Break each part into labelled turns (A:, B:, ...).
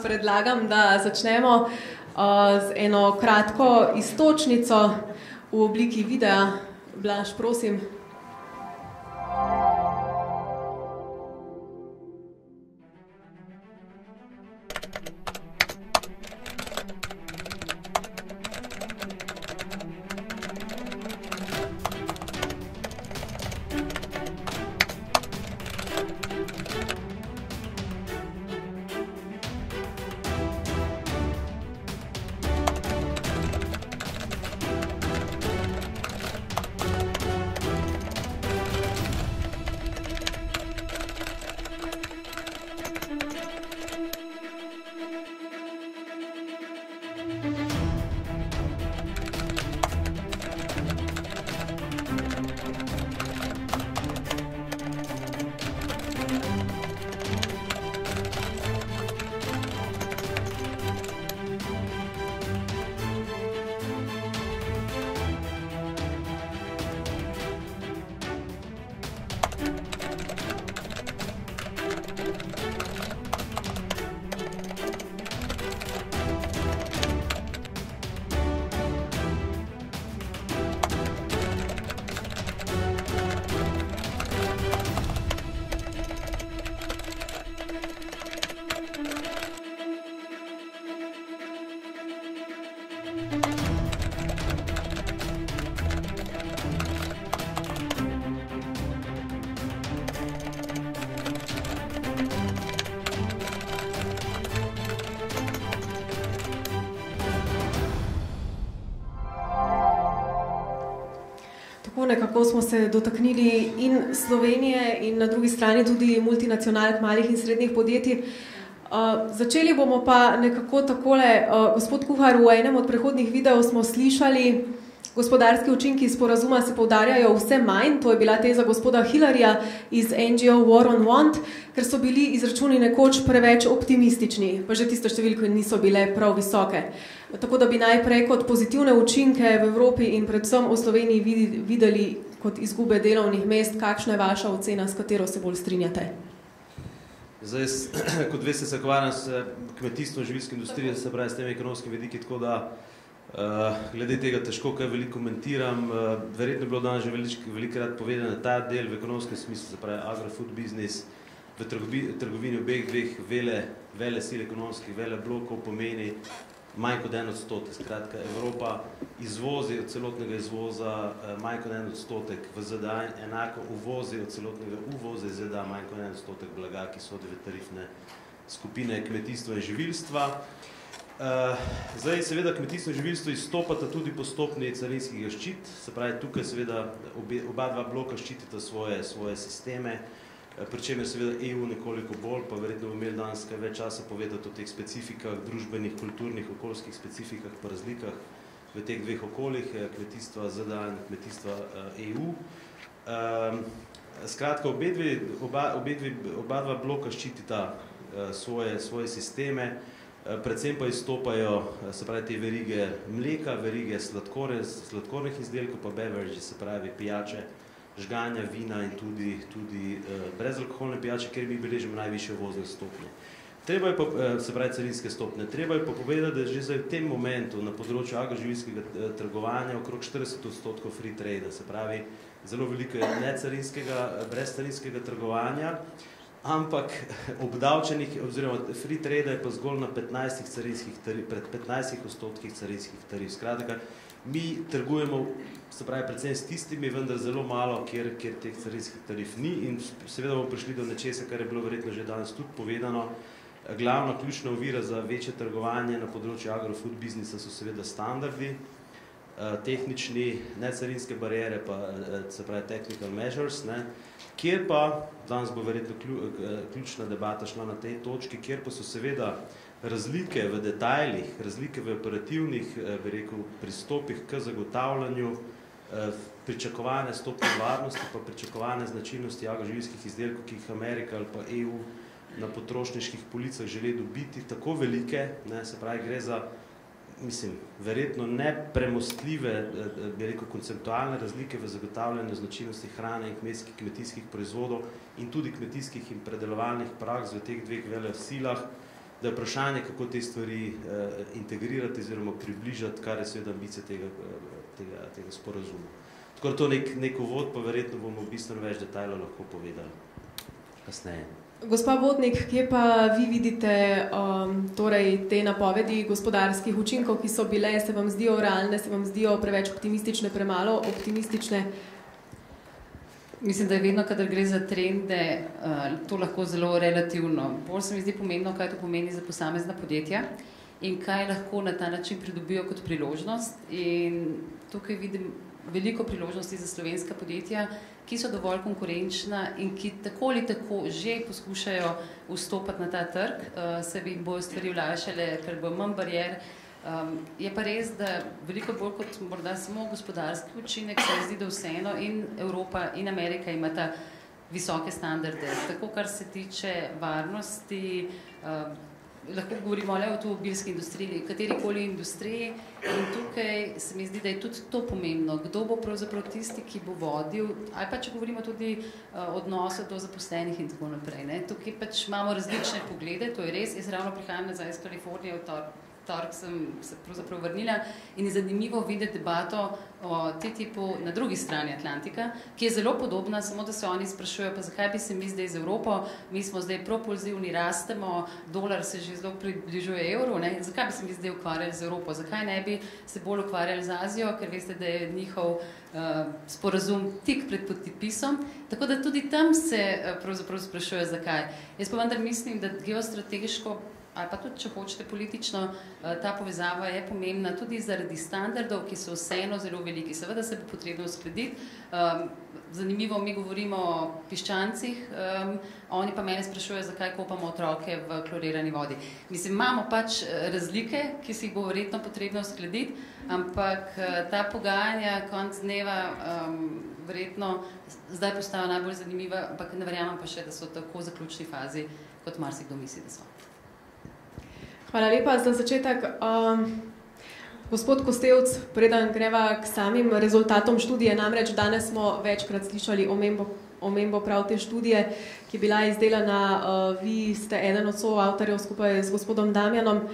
A: predlagam, da začnemo z eno kratko iztočnico v obliki videa. Blaž, prosim. Nekako smo se dotaknili in Slovenije in na drugi strani tudi multinacionalk, malih in srednjih podjetij. Začeli bomo pa nekako takole. Gospod Kuhar, v enem od prehodnih videov smo slišali, gospodarski učinki sporazuma se poudarjajo vse manj, to je bila teza gospoda Hillarja iz NGO War on Want, ker so bili izračuni nekoč preveč optimistični, pa že tiste številke niso bile prav visoke. Tako da bi najprej kot pozitivne učinke v Evropi in predvsem v Sloveniji videli kot izgube delovnih mest. Kakšna je vaša ocena, s katero se bolj strinjate?
B: Zdaj, kot veste, se ukvarjam s kmetijstvom, živilsko industrijo, se pravi s temi ekonomskimi vidiki, tako da glede tega težko kaj veliko komentiram. Verjetno je bilo danes že velikokrat povedano, ta del v ekonomskem smislu, se pravi agro-food business, v trgovini obeh dveh vele sil ekonomskih, vele blokov pomeni manj kot 1%. Skratka, Evropa izvozi od celotnega izvoza manj kot 1% v ZDA, enako uvozi od celotnega uvoza iz ZDA manj kot 1% blaga, ki sodi v tarifne skupine kmetijstva in živilstva. Zdaj, seveda, kmetijstvo in živilstvo izstopata tudi po stopnji carinskega ščit, se pravi, tukaj seveda oba dva bloka ščitita svoje sisteme, pri čemer seveda EU nekoliko bolj, pa verjetno bomo imeli danes kaj več časa povedati o teh specifikah, družbenih, kulturnih, okoljskih specifikah pa razlikah v teh dveh okoljih, kmetijstva ZDA in kmetijstva EU. Skratka, oba dva bloka ščitita svoje sisteme, predvsem pa izstopajo, se pravi, te verige mleka, verige sladkornih izdelkov, pa beverages, se pravi, pijače, žganja, vina in tudi brezalkoholne pijače, ker mi beležimo najvišje uvozne stopnje. Treba je pa, se pravi, carinske stopnje. Treba je pa povedati, da že zdaj v tem momentu na področju agroživilskega trgovanja okrog 40% free trade, se pravi, zelo veliko je necarinskega, brezcarinskega trgovanja, ampak obdavčenih, oziroma free trade je pa zgolj na 15% carinskih tarif. Skratka, mi trgujemo, se pravi, predvsem s tistimi, vendar zelo malo, kjer teh carinskih tarif ni, in seveda bomo prišli do nečesa, kar je bilo verjetno že danes tudi povedano. Glavna ključna ovira za večje trgovanje na področju agro-food biznisa so seveda standardi, tehnični, necarinske bariere, pa se pravi technical measures, kjer pa, danes bo verjetno ključna debata šla na tej točki, kjer pa so seveda razlike v detajlih, razlike v operativnih, bi rekel, pristopih k zagotavljanju pričakovane stopnje varnosti, pa pričakovane značilnosti agroživilskih izdelkov, ki jih Amerika ali pa EU na potrošniških policah želi dobiti, tako velike, se pravi, gre za, mislim, verjetno nepremostljive, bi rekel, konceptualne razlike v zagotavljanju značilnosti hrane in kmetijskih proizvodov in tudi kmetijskih in predelovalnih praks v teh dveh velesilah, da je vprašanje, kako te stvari integrirati oziroma približati, kar je seveda ambicija tega sporazuma. Tako da to nek uvod, pa verjetno bomo bistveno več detajlov lahko povedali kasneje.
A: Gospa Vodnik, kje pa vi vidite torej te napovedi gospodarskih učinkov, ki so bile, se vam zdijo realne, se vam zdijo preveč optimistične, premalo optimistične?
C: Mislim, da je vedno, kadar gre za trende, to lahko zelo relativno. Bolj se mi zdi pomembno, kaj to pomeni za posamezna podjetja in kaj lahko na ta način pridobijo kot priložnost. In tukaj vidim veliko priložnosti za slovenska podjetja, ki so dovolj konkurenčna in ki tako ali tako že poskušajo vstopati na ta trg, se bi bojo stvari olajšale, ker bo manj barier. Je pa res, da veliko bolj kot morda samo gospodarski učinek, se zdi, da vseeno in Evropa in Amerika imata visoke standarde. Tako, kar se tiče varnosti, lahko govorimo le o avtomobilski industriji, katerikoli industriji, in tukaj se mi zdi, da je tudi to pomembno. Kdo bo pravzaprav tisti, ki bo vodil, ali pa če govorimo tudi odnose do zaposlenih in tako naprej. Ne? Tukaj pač imamo različne poglede, to je res. Jaz ravno prihajam nazaj iz Kalifornije, torek sem se pravzaprav vrnila in je zanimivo videti debato o TTIP-u na drugi strani Atlantika, ki je zelo podobna, samo da se oni sprašujejo, pa zakaj bi se mi zdaj z Evropo, mi smo zdaj propulzivni, rastemo, dolar se že zelo približuje evru, ne? Zakaj bi se mi zdaj ukvarjali z Evropo, zakaj ne bi se bolj ukvarjali z Azijo, ker veste, da je njihov sporazum tik pred podpisom, tako da tudi tam se pravzaprav sprašujejo, zakaj. Jaz pa vendar mislim, da geostrateško ali pa tudi, če hočete politično, ta povezava je pomembna tudi zaradi standardov, ki so vseeno zelo veliki. Seveda se bo potrebno uskladiti. Zanimivo, mi govorimo o piščancih, oni pa mene sprašujejo, zakaj kopamo otroke v klorirani vodi. Mislim, imamo pač razlike, ki si jih bo verjetno potrebno uskladiti, ampak ta pogajanja konec dneva verjetno zdaj postaja najbolj zanimiva, ampak ne verjamem pa še, da so tako v zaključni fazi, kot marsikdo misli, da so.
A: Hvala lepa za začetek. Gospod Kostevc, preden greva k samim rezultatom študije, namreč danes smo večkrat slišali omembo prav te študije, ki je bila izdelana, vi ste eden od soavtorjev skupaj z gospodom Damjanom.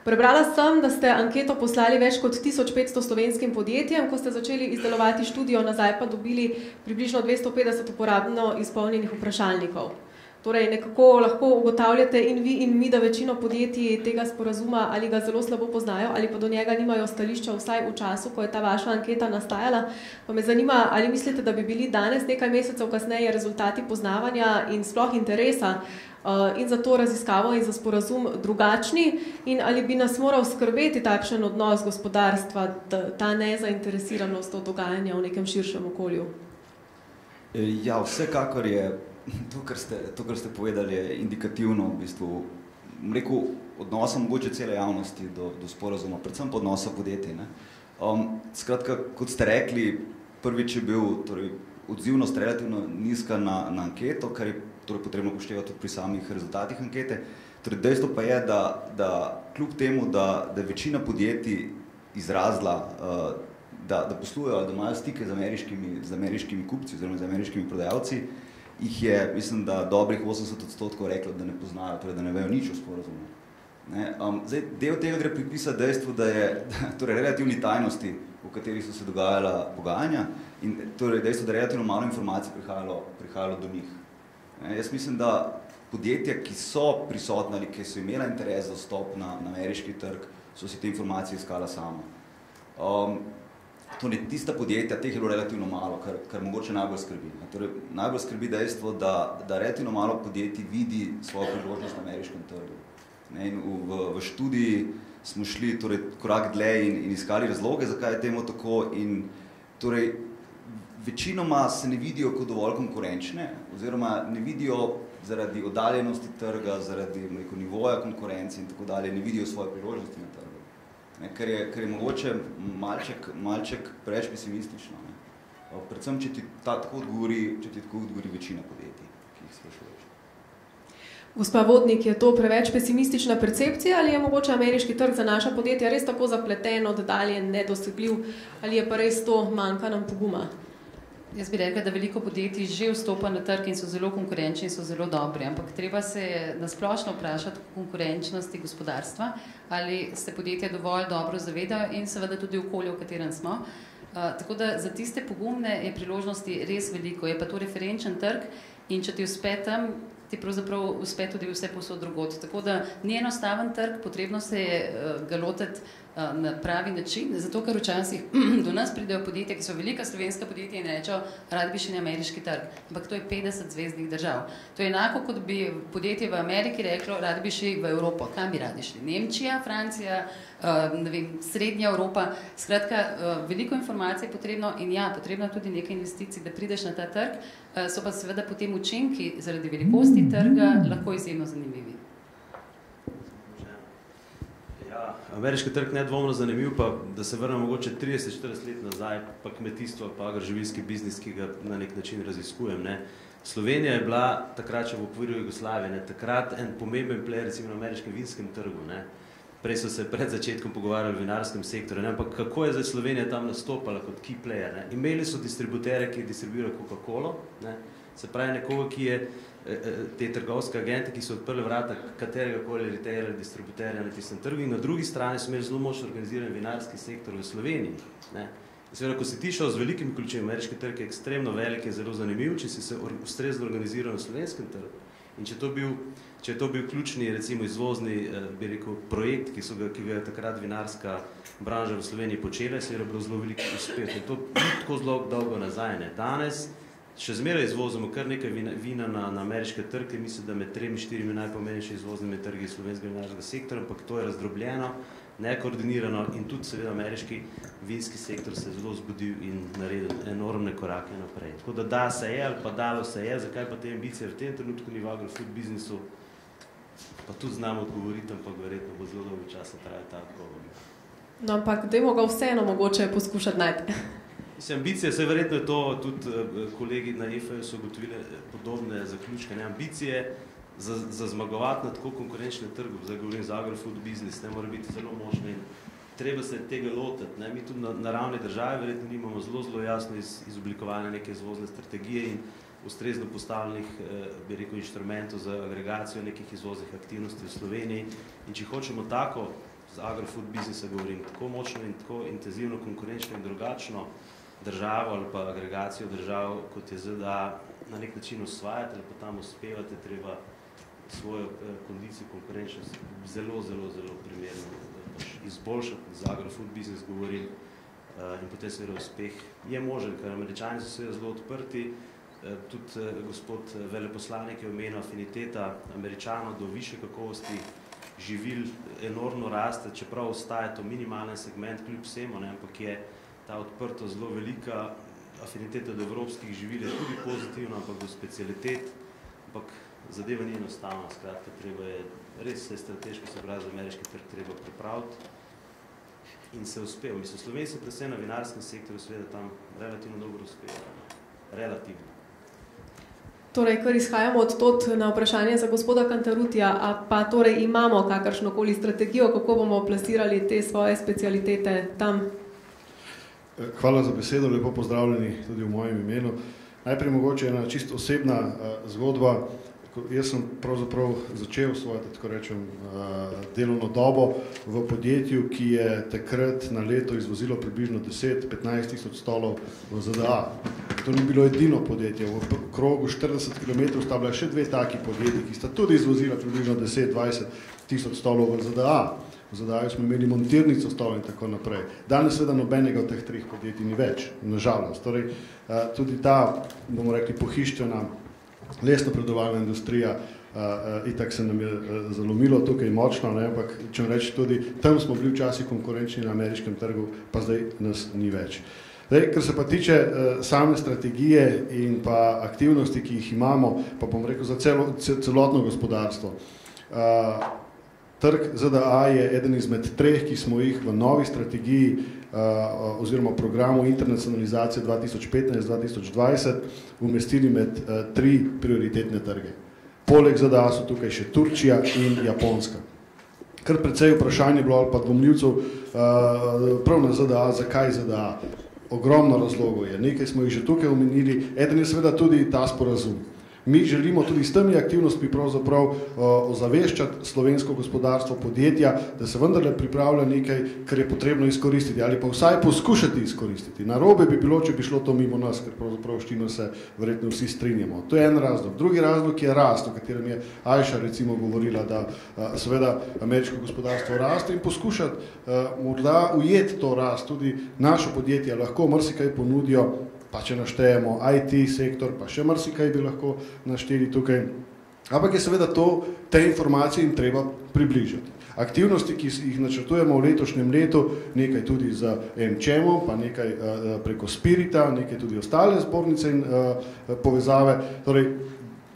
A: Prebrala sem, da ste anketo poslali več kot 1500 slovenskim podjetjem, ko ste začeli izdelovati študijo, nazaj pa dobili približno 250 uporabno izpolnjenih vprašalnikov. Torej, nekako lahko ugotavljate in vi in mi, da večino podjetij tega sporazuma ali ga zelo slabo poznajo ali pa do njega nimajo stališča vsaj v času, ko je ta vaša anketa nastajala. Pa me zanima, ali mislite, da bi bili danes nekaj mesecev kasneje rezultati poznavanja in sploh interesa in za to raziskavo in za sporazum drugačni in ali bi nas moral skrbeti takšen odnos gospodarstva, ta nezainteresiranost od dogajanja v nekem širšem okolju?
D: Ja, vsekakor je to, kar ste povedali, je indikativno v bistvu, rekel, odnosa mogoče cele javnosti do sporazuma, predvsem pa odnosa podjetij. Skratka, kot ste rekli, prvič je bil odzivnost relativno nizka na anketo, kar je potrebno upoštevati tudi pri samih rezultatih ankete. Dejstvo pa je, da kljub temu, da večina podjetij izrazila, da poslujejo, da imajo stike z ameriškimi kupci oziroma z ameriškimi prodajalci, jih je, mislim, da dobrih 80% reklo, da ne poznajo, torej da ne vejo nič o sporazumu. Zdaj, del tega gre pripisati dejstvu, da je relativni tajnosti, v kateri so se dogajala pogajanja, in torej dejstvo, da relativno malo informacij prihajalo do njih. Jaz mislim, da podjetja, ki so prisotna ali ki so imela interes za vstop na ameriški trg, so si te informacije iskala sama. Tista podjetja, teh je bilo relativno malo, kar mogoče najbolj skrbi. Najbolj skrbi dejstvo, da relativno malo podjetij vidi svojo priložnost na ameriškem trgu. V študiji smo šli korak dlje in iskali razloge, zakaj je temu tako, in večinoma se ne vidijo kot dovolj konkurenčne, oziroma ne vidijo zaradi oddaljenosti trga, zaradi nivoja konkurence in tako dalje, ne vidijo svoje priložnosti na trgu. Ker je mogoče malček preveč pesimistično. Predvsem, če ti tako odgovori večina podjetij, ki jih sprašuješ.
A: Gospa Vodnik, je to preveč pesimistična percepcija ali je mogoče ameriški trg za naša podjetja res tako zapleten, oddaljen, nedosegljiv, ali je pa res to manjka nam poguma?
C: Jaz bi rekla, da veliko podjetij že vstopa na trg in so zelo konkurenčni in so zelo dobri, ampak treba se nasplošno vprašati o konkurenčnosti gospodarstva, ali se podjetja dovolj dobro zavedajo in seveda tudi okolje, v katerem smo. Tako da za tiste pogumne je priložnosti res veliko, je pa to referenčen trg in če ti uspe tam, ti pravzaprav uspe tudi vse povsod drugod. Tako da ni enostaven trg, potrebno se je ga lotiti na pravi način, zato ker včasih do nas pridejo podjetja, ki so velika slovenska podjetja in rečejo, rad bi šli na ameriški trg, ampak to je 50 zvezdnih držav. To je enako, kot bi podjetje v Ameriki reklo, rad bi šli v Evropo. Kam bi radi šli? Nemčija, Francija, ne vem, Srednja Evropa. Skratka, veliko informacij je potrebno in ja, potrebno je tudi nekaj investicij, da prideš na ta trg, so pa seveda potem učinki zaradi velikosti trga lahko izjemno zanimivi.
B: Ameriški trg nedvomno zanimiv, pa da se vrnem mogoče 30-40 let nazaj, pa kmetijstvo, pa agroživilski biznis, ki ga na nek način raziskujem. Ne. Slovenija je bila takrat še v okviru Jugoslavije, ne, takrat en pomemben player, recimo na ameriškem vinskem trgu. Ne. Prej so se pred začetkom pogovarjali v vinarskem sektorju, ne, ampak kako je zdaj Slovenija tam nastopala kot key player? Ne. Imeli so distributere, ki distribuirajo Coca-Colo, ne. Se pravi nekoga, ki je te trgovske agente, ki so odprli vrata katerega koli retailer, distributerja na tistem trgu in na drugi strani so imeli zelo močno organiziran vinarski sektor v Sloveniji. Ne. Seveda, ko si ti šel z velikimi količinami, ameriški trg je ekstremno velik, je zelo zanimiv, če si se ustrezno organiziral na slovenskem trgu. In če je to bil ključni, recimo, izvozni, bi rekel, projekt, ki ga je takrat vinarska branža v Sloveniji počela, se je bilo zelo veliko uspeh. In to ni tako zelo dolgo nazaj. Ne. Danes še zmeraj izvozimo kar nekaj vina na ameriške trge, mislim, da med 3-4 najpomenejši izvoznimi trgi slovenskega vinarskega sektora, ampak to je razdrobljeno, nekoordinirano in tudi seveda ameriški vinski sektor se je zelo zbudil in naredil enormne korake naprej. Tako da da se je ali pa dalo se je, zakaj pa te ambicije v tem trenutku ni v agrofood biznisu, pa tudi znamo odgovoriti, ampak verjetno bo zelo dolgo časa trajal ta odgovor.
A: No, ampak dajmo ga vseeno mogoče poskušati najti.
B: Ambicije, vse verjetno je to tudi kolegi na EFA so ugotovili podobne zaključke. Ne? Ambicije za zmagovati na tako konkurenčnem trgu, zdaj govorim za agrofood biznis, ne mora biti zelo možno in treba se tega lotiti. Ne? Mi tudi na ravni države verjetno nimamo zelo jasno izoblikovane neke izvozne strategije in ustrezno postavljenih, bi rekel, inštrumentov za agregacijo nekih izvoznih aktivnosti v Sloveniji. In če hočemo tako, z agrofood biznisa govorim, tako močno in tako intenzivno, konkurenčno in drugačno državo ali pa agregacijo držav, kot je ZDA, na nek način osvajati ali pa tam uspevati, treba svojo kondicijo, konkurenčnost zelo primerno izboljšati. Za agrofood biznis govorim in potem seveda uspeh je možen, ker Američani so seveda zelo odprti. Tudi gospod veleposlanik je omenil afiniteta Američanov do višje kakovosti živil enormno raste, čeprav ostaja to minimalen segment kljub vsemu, ampak je ta odprto zelo velika afiniteta do evropskih živil je tudi pozitivna, ampak do specialitet, ampak zadeva ni enostavna, skratka, treba je res se strateško se pravi za ameriški trg treba pripraviti in se uspel. Mislim, Slovenci predvsem na vinarskem sektorju seveda tam relativno dobro uspevajo. Relativno.
A: Torej, kar izhajamo od tot na vprašanje za gospoda Cantarutija, a pa torej imamo kakršnokoli strategijo, kako bomo plasirali te svoje specialitete tam?
E: Hvala za besedo, lepo pozdravljeni tudi v mojem imenu. Najprej mogoče ena čisto osebna zgodba. Jaz sem pravzaprav začel svojo, tako rečem, delovno dobo v podjetju, ki je takrat na leto izvozilo približno 10-15 tisoč stolov v ZDA. To ni bilo edino podjetje. V krogu 40 km sta bila še dve taki podjetji, ki sta tudi izvozila približno 10-20 tisoč stolov v ZDA. V ZDA smo imeli montirnico stolov in tako naprej. Danes seveda nobenega od teh treh podjetij ni več, nažalost. Torej, tudi ta, bomo rekli, pohištvena lesno-predelovalna industrija, itak se nam je zalomilo tukaj močno, ne, ampak če reči tudi, tam smo bili včasih konkurenčni na ameriškem trgu, pa zdaj nas ni več. Zdaj, kar se pa tiče same strategije in pa aktivnosti, ki jih imamo, pa bom rekel za celotno gospodarstvo. Trg ZDA je eden izmed treh, ki smo jih v novi strategiji oziroma programu internacionalizacije 2015-2020 umestili med tri prioritetne trge. Poleg ZDA so tukaj še Turčija in Japonska. Kar precej vprašanje bilo ali pa dvomljivcev prav na ZDA, zakaj ZDA. ogromno razlogov je, nekaj smo jih že tukaj omenili, eden je seveda tudi ta sporazum. Mi želimo tudi s temi aktivnostmi pravzaprav ozaveščati slovensko gospodarstvo, podjetja, da se vendarle pripravlja nekaj, kar je potrebno izkoristiti ali pa vsaj poskušati izkoristiti. Narobe bi bilo, če bi šlo to mimo nas, ker pravzaprav s čimer se verjetno vsi strinjamo. To je en razlog. Drugi razlog je rast, o katerem je Ajša recimo govorila, da seveda ameriško gospodarstvo raste in poskušati morda ujeti to rast, tudi naše podjetja lahko marsikaj ponudijo, pa če naštejemo IT sektor, pa še marsikaj bi lahko našteli tukaj. Ampak je seveda te informacije jim treba približati. Aktivnosti, ki jih načrtujemo v letošnjem letu, nekaj tudi z MČEM-om, pa nekaj preko Spirita, nekaj tudi ostale zbornice in povezave. Torej,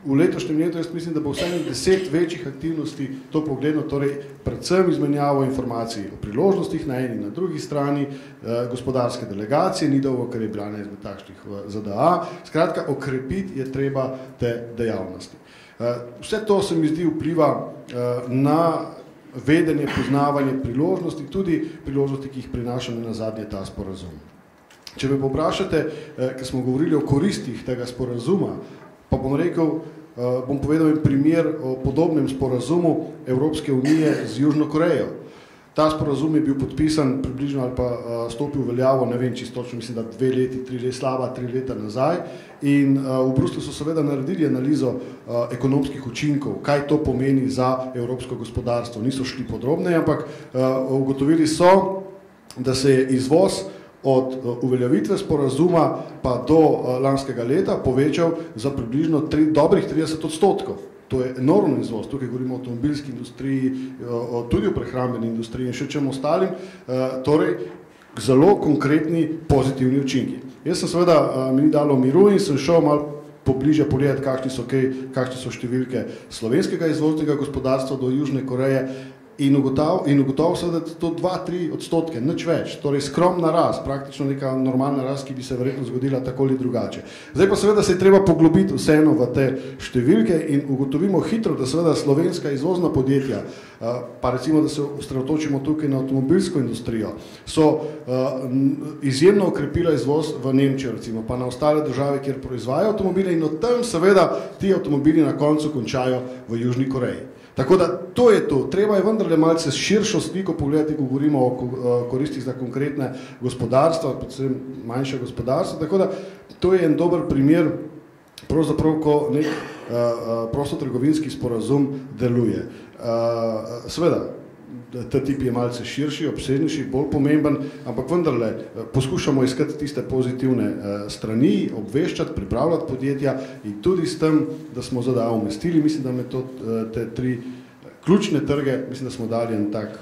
E: v letošnjem letu jaz mislim, da bo vsaj 10 večjih aktivnosti to pogledno, torej predvsem izmenjavo informacij o priložnostih na eni in na drugi strani, gospodarske delegacije, ni dolgo, ker je bila ena izmed takšnih v ZDA. Skratka, okrepiti je treba te dejavnosti. Vse to se mi zdi vpliva na vedenje, poznavanje priložnosti, tudi priložnosti, ki jih prinaša nazadnje ta sporazum. Če me povprašate, ker smo govorili o koristih tega sporazuma, pa bom povedal en primer o podobnem sporazumu Evropske unije z Južno Korejo. Ta sporazum je bil podpisan približno ali pa stopil v veljavo, ne vem čisto točno, mislim, da 2 leti, slaba 3 leta nazaj. In v Bruslju so seveda naredili analizo ekonomskih učinkov, kaj to pomeni za evropsko gospodarstvo. Niso šli podrobneje, ampak ugotovili so, da se je izvoz od uveljavitve sporazuma pa do lanskega leta povečal za približno dobrih 30%. To je enormno izvoz, tukaj govorimo o avtomobilski industriji, tudi o prehrambeni industriji in še čem ostalim, torej zelo konkretni pozitivni učinki. Jaz sem seveda, mi ni dalo miru in sem šel malo pobliže pogledati, kakšne so številke slovenskega izvoznega gospodarstva do Južne Koreje. In ugotovil se, da je to 2-3%, nič več, torej skromna rast, praktično neka normalna rast, ki bi se verjetno zgodila tako ali drugače. Zdaj pa seveda se je treba poglobiti vseeno v te številke in ugotovimo hitro, da seveda slovenska izvozna podjetja, pa recimo, da se osredotočimo tukaj na avtomobilsko industrijo, so izjemno okrepila izvoz v Nemčijo, recimo, pa na ostale države, kjer proizvajajo avtomobile in od tam seveda ti avtomobili na koncu končajo v Južni Koreji. Tako da to je to. Treba je vendarle malce širšo sliko pogledati, ko govorimo o koristih za konkretne gospodarstva, predvsem manjše gospodarstva. Tako da to je en dober primer, pravzaprav, ko nek prostotrgovinski sporazum deluje. Seveda, ta tip je malce širši, obsežnejši, bolj pomemben, ampak vendarle poskušamo iskati tiste pozitivne strani, obveščati, pripravljati podjetja in tudi s tem, da smo ZDA umestili, mislim, da me te 3 ključne trge, mislim, da smo dali en tak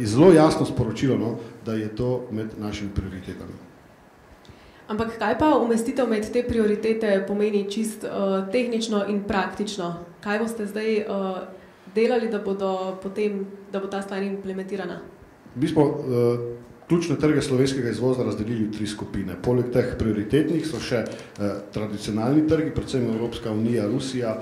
E: zelo jasno sporočilo, no, da je to med našimi prioritetami.
A: Ampak kaj pa umestitev med te prioritete pomeni čist tehnično in praktično? Kaj boste zdaj delali, da bo ta stvar implementirana?
E: Mi smo ključne trge slovenskega izvoza razdelili v 3 skupine. Poleg teh prioritetnih so še tradicionalni trgi, predvsem Evropska unija, Rusija,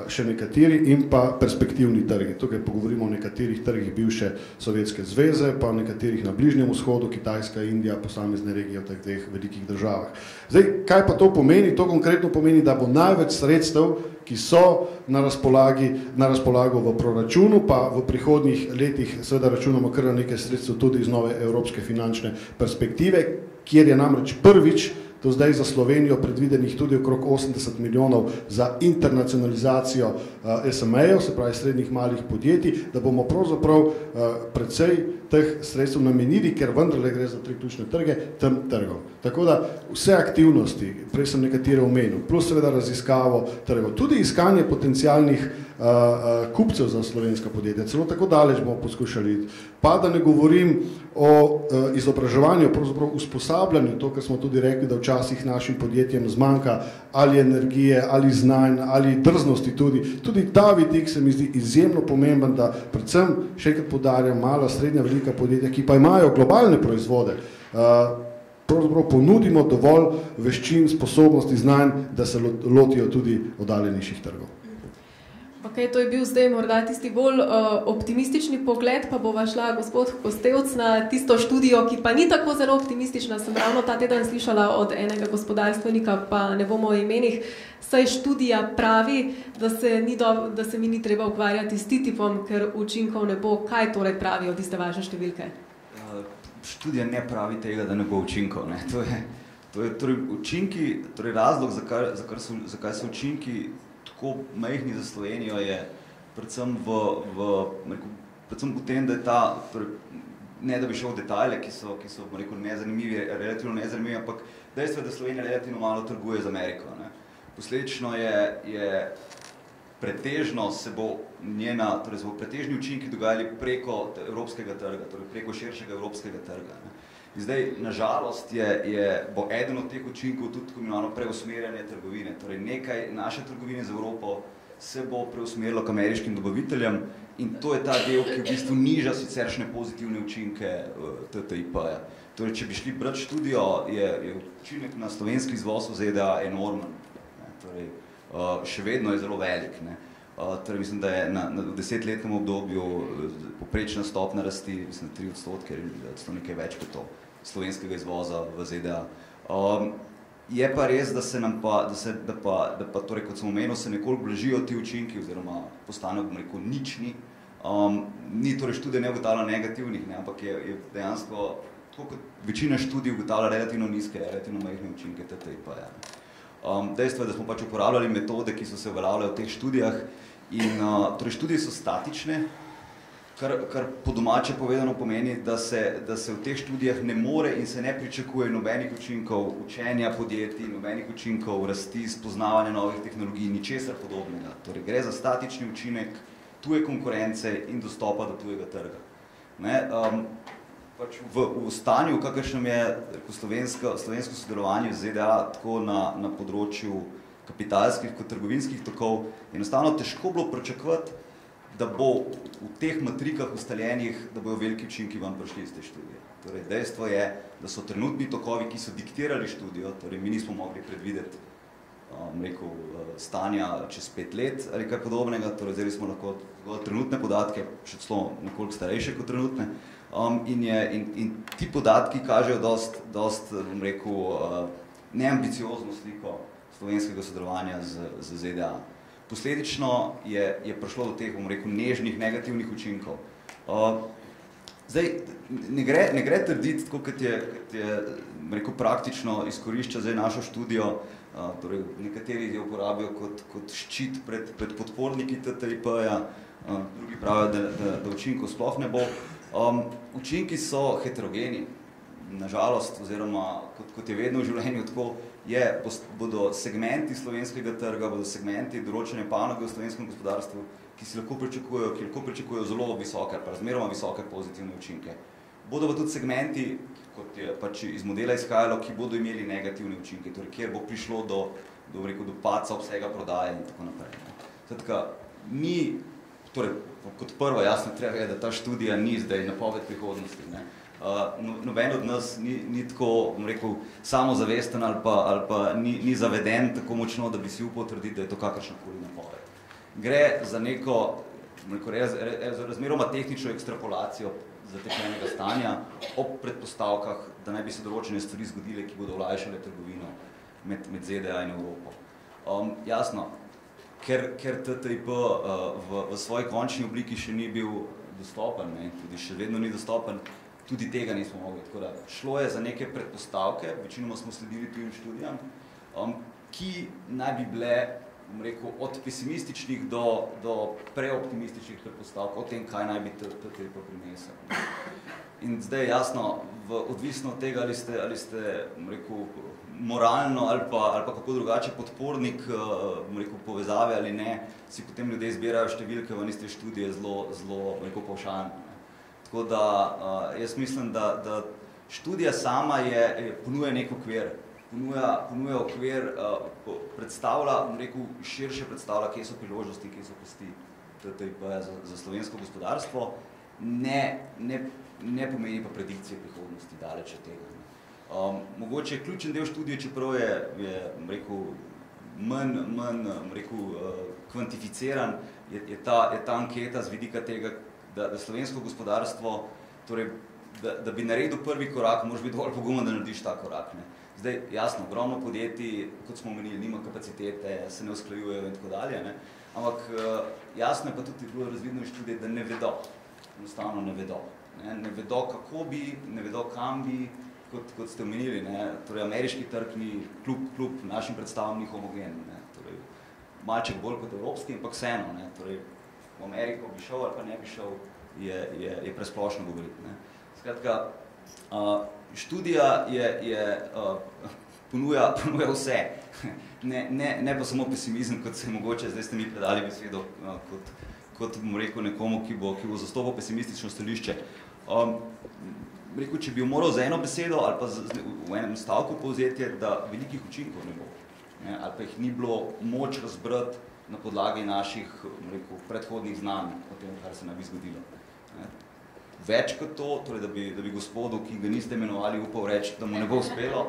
E: še nekateri in pa perspektivni trgi. Tukaj pogovorimo o nekaterih trgih bivše Sovjetske zveze, pa nekaterih na Bližnjem vzhodu, Kitajska, Indija, posamezne regije v teh 2 velikih državah. Zdaj, kaj pa to pomeni? To konkretno pomeni, da bo največ sredstev, ki so na razpolago v proračunu, pa v prihodnjih letih seveda računamo kar nekaj sredstev tudi iz nove evropske finančne perspektive, kjer je namreč prvič do zdaj za Slovenijo predvidenih tudi okrog 80 milijonov za internacionalizacijo SME-jev, se pravi srednjih malih podjetij, da bomo pravzaprav precej teh sredstev namenili, ker vendarle gre za 3 ključne trge, tem trgov. Tako da vse aktivnosti, prej sem nekatere omenil, plus seveda raziskavo trgov, tudi iskanje potencialnih kupcev za slovenska podjetja, celo tako daleč bomo poskušali iti. Pa da ne govorim o izobraževanju, pravzaprav usposabljanju, to, kar smo tudi rekli, da včasih našim podjetjem zmanjka ali energije, ali znanj, ali drznosti tudi. Tudi ta vidik se mi zdi izjemno pomemben, da predvsem, še enkrat poudarjam, mala, srednja, velika podjetja, ki pa imajo globalne proizvode, pravzaprav ponudimo dovolj veščin, sposobnosti, znanj, da se lotijo tudi oddaljenejših trgov.
A: Ok, to je bil zdaj morda tisti bolj optimistični pogled, pa bova šla gospod Kostevc na tisto študijo, ki pa ni tako zelo optimistična. Sem ravno ta teden slišala od enega gospodarstvenika, pa ne bomo o imenih, saj študija pravi, da se mi ni treba ukvarjati s TTIP-om, ker učinkov ne bo. Kaj torej pravijo tiste vaše številke?
D: Študija ne pravi tega, da ne bo učinkov. Ne? To je torej učinki, torej razlog, zakaj so učinki tako majhni za Slovenijo, je predvsem predvsem v tem, da je torej, ne da bi šel v detajle, ki so nezanimivi, relativno nezanimivi, ampak dejstvo je, da Slovenija relativno malo trguje z Ameriko. Ne. Posledično je pretežno se bo pretežni učinki dogajali preko evropskega trga, torej preko širšega evropskega trga. Ne. In zdaj, nažalost, bo eden od teh učinkov tudi tako imenovano preusmerjanje trgovine. Torej, nekaj naše trgovine z Evropo se bo preusmerilo k ameriškim dobaviteljem in to je ta del, ki v bistvu niža siceršne pozitivne učinke TTIP-ja. Torej, če bi šli brati študijo, je učinek na slovenski izvoz v ZDA enormen. Torej, še vedno je zelo velik. Ne. Torej, mislim, da je v 10-letnem obdobju poprečna stopnja rasti, mislim, 3%, ker je nekaj več kot to slovenskega izvoza v ZDA. Je pa res, da se nam torej, kot sem omenil, se nekoliko blažijo ti učinki, oziroma postanejo, bom rekel, nični. Ni torej študija ne ugotavlja negativnih, ne, ampak je dejansko, tako kot večina študij ugotavlja relativno nizke, relativno majhne učinke TTIP-ja. Dejstvo je, da smo pač uporabljali metode, ki so se uveljavljale v teh študijah in torej študije so statične, kar po domače povedano pomeni, da se v teh študijah ne more in se ne pričakuje nobenih učinkov učenja podjetij, nobenih učinkov rasti, spoznavanja novih tehnologij, ničesar podobnega. Torej gre za statični učinek tuje konkurence in dostopa do tujega trga. Ne, pač v stanju, v kakršnem je slovensko sodelovanje z ZDA, tako na področju kapitalskih kot trgovinskih tokov, je enostavno težko bilo pričakovati, da bo v teh matrikah ustaljenih, da bojo veliki učinki vam prišli iz te študije. Torej, dejstvo je, da so trenutni tokovi, ki so diktirali študijo, torej mi nismo mogli predvideti stanja čez 5 let ali kaj podobnega, torej zdaj smo lahko trenutne podatke, še celo nekoliko starejše kot trenutne, in ti podatki kažejo dost neambiciozno sliko slovenskega sodelovanja z ZDA. Posledično je prišlo do teh, nežnih negativnih učinkov. Zdaj, ne gre trditi, tako kot je praktično izkorišča zdaj našo študijo, torej nekateri jo uporabijo kot ščit pred podporniki TTIP-ja, drugi pravijo, da učinkov sploh ne bo. Učinki so heterogeni, nažalost, oziroma kot je vedno v življenju tako, bodo segmenti slovenskega trga, bodo segmenti določene panoge v slovenskem gospodarstvu, ki lahko pričakujejo zelo visoke, pa razmeroma visoke pozitivne učinke. Bodo pa tudi segmenti, kot je pač iz modela izhajalo, ki bodo imeli negativne učinke, torej kjer bo prišlo do padca obsega prodaje in tako naprej. Tako, torej, kot prvo, jasno treba je, da ta študija ni zdaj napoved prihodnosti. Ne. Noben od nas ni tako, samozavesten ali pa ni zaveden tako močno, da bi si upal trditi, da je to kakršnakoli napoved. Gre za neko razmeroma tehnično ekstrapolacijo zatečenega stanja ob predpostavkah, da naj bi se določene stvari zgodile, ki bodo olajšale trgovino med ZDA in Evropo. Jasno, ker TTIP v svoji končni obliki še ni bil dostopen, ne, tudi še vedno ni dostopen, tudi tega nismo mogli. Tako da šlo je za neke predpostavke, večinoma smo sledili tujim študijam, ki naj bi bile, od pesimističnih do preoptimističnih predpostavk o tem, kaj naj bi TTIP prinesel. In zdaj jasno, odvisno od tega, ali ste moralno ali pa kako drugače podpornik povezave ali ne, si potem ljudje izbirajo številke v iste študije zelo pavšalno. Tako da jaz mislim, da študija sama ponuja nek okvir, ponuja okvir, širše predstavlja, kje so priložnosti, kje so pasti TTIP-ja za slovensko gospodarstvo, ne pomeni pa predikcije prihodnosti, daleč od tega. Mogoče je ključen del študije, čeprav je manj kvantificiran, je ta anketa z vidika tega, da slovensko gospodarstvo, torej, da bi naredil prvi korak, moraš biti dovolj pogumen, da narediš ta korak. Ne. Zdaj, jasno, ogromno podjetij, kot smo omenili, nima kapacitete, se ne usklajujejo in tako dalje, ne. Ampak jasno je pa tudi bilo razvidno iz študije, da ne vedo, enostavno ne vedo. Ne vedo, kako bi, ne vedo, kam bi, kot ste omenili, ne. Torej, ameriški trg ni kljub našim predstavom ni homogen, ne. Torej, malček bolj kot evropski, ampak vseeno, ne. Torej, v Ameriko bi šel ali pa ne bi šel, je presplošno govoriti, ne. Skratka, študija ponuja vse, ne pa samo pesimizem, kot se mogoče, zdaj ste mi predali besedo, kot bom rekel nekomu, ki bo zastopal pesimistično stališče. Rekel, če bi jo moral za eno besedo ali pa v enem stavku povzeti, je, da velikih učinkov ne bo, ne, ali pa jih ni bilo moč razbrati na podlagi naših, rekel, predhodnih znanj o tem, kar se nam bi zgodilo. Ne. Več kot to, torej, da bi gospodu, ki ga niste imenovali, upal reči, da mu ne bo uspelo,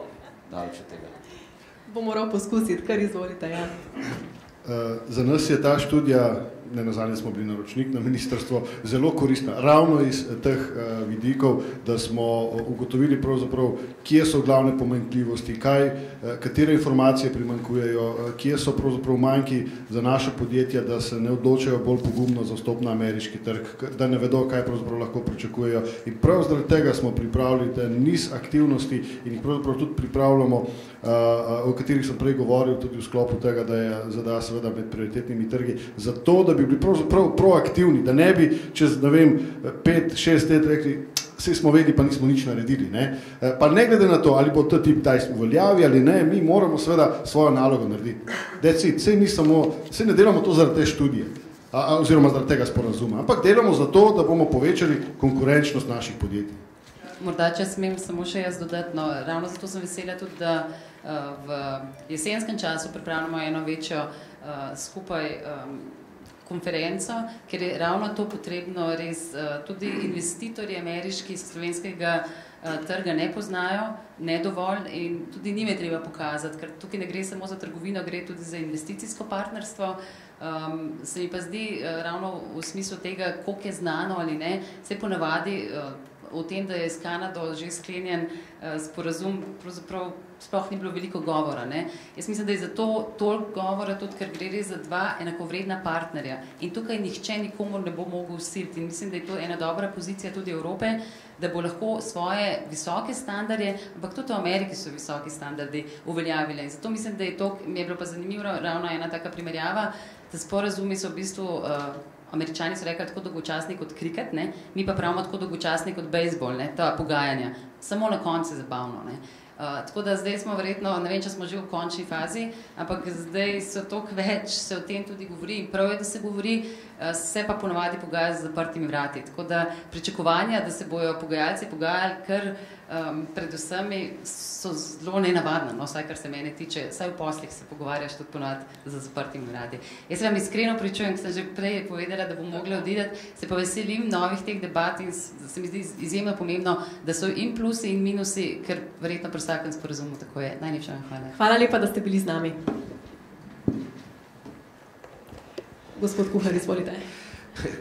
D: daleč od tega.
A: Bo moral poskusiti, kar izvolite, ja.
E: Za nas je ta študija, ne nazadnje smo bili naročnik na ministrstvo, zelo koristna. Ravno iz teh vidikov, da smo ugotovili pravzaprav, kje so glavne pomanjkljivosti, katere informacije primanjkujejo, kje so pravzaprav manjki za naše podjetja, da se ne odločajo bolj pogumno za vstop na ameriški trg, da ne vedo, kaj pravzaprav lahko pričakujejo. In prav zaradi tega smo pripravili ten niz aktivnosti in jih pravzaprav tudi pripravljamo, o katerih sem prej govoril, tudi v sklopu tega, da je ZDA seveda med prioritetnimi trgi, zato, da bi bili pravzaprav proaktivni, da ne bi čez, ne vem, 5-6 let rekli, vse smo vedeli, pa nismo nič naredili. Ne? Pa ne glede na to, ali bo ta tip taj uveljavi ali ne, mi moramo seveda svojo nalogo narediti. Sej ne delamo to zaradi te študije, oziroma zaradi tega sporazuma, ampak delamo zato, da bomo povečali konkurenčnost naših podjetij.
C: Morda, če smem samo še jaz dodati, no, ravno zato sem vesela tudi, da v jesenskem času pripravljamo eno večjo skupaj konferenco, ker je ravno to potrebno res tudi investitorji ameriški iz slovenskega trga ne poznajo, ne dovolj in tudi njim je treba pokazati, ker tukaj ne gre samo za trgovino, gre tudi za investicijsko partnerstvo. Se mi pa zdi ravno v smislu tega, koliko je znano ali ne, se ponavadi o tem, da je s Kanado že sklenjen sporazum, pravzaprav sploh ni bilo veliko govora. Ne? Jaz mislim, da je zato toliko govora tudi, ker gre res za dva enakovredna partnerja. In tukaj nihče nikomor ne bo mogel vsiliti. In mislim, da je to ena dobra pozicija tudi Evrope, da bo lahko svoje visoke standarde, ampak tudi v Ameriki so visoki standardi uveljavile. In zato mislim, da je to, mi je bilo pa zanimivo ravno ena taka primerjava, da sporazumi so v bistvu Američani so rekli tako dolgočasni kot kriket, ne? Mi pa pravimo tako dolgočasni kot bejzbol, ne? Ta pogajanja. Samo na koncu je zabavno. Ne? Tako da zdaj smo verjetno, ne vem, če smo že v končni fazi, ampak zdaj so toliko več, se o tem tudi govori in prav je, da se govori, se pa ponavadi pogaja z zaprtimi vrati. Tako da pričakovanja, da se bojo pogajalci pogajali, ker predvsem so zelo nenavadna, no, vsaj kar se mene tiče, vsaj v poslih se pogovarjaš tudi ponavadi za zaprtimi vrati. Jaz se vam iskreno pričujem, ker sem že prej povedala, da bom mogla odideti, se pa veselim novih teh debat in se mi zdi izjemno pomembno, da so in plusi in minusi, ker verjetno pri vsakem sporazumu tako je. Najlepša vam hvala.
A: Hvala lepa, da ste bili z nami. Gospod Kuhar, izvolite.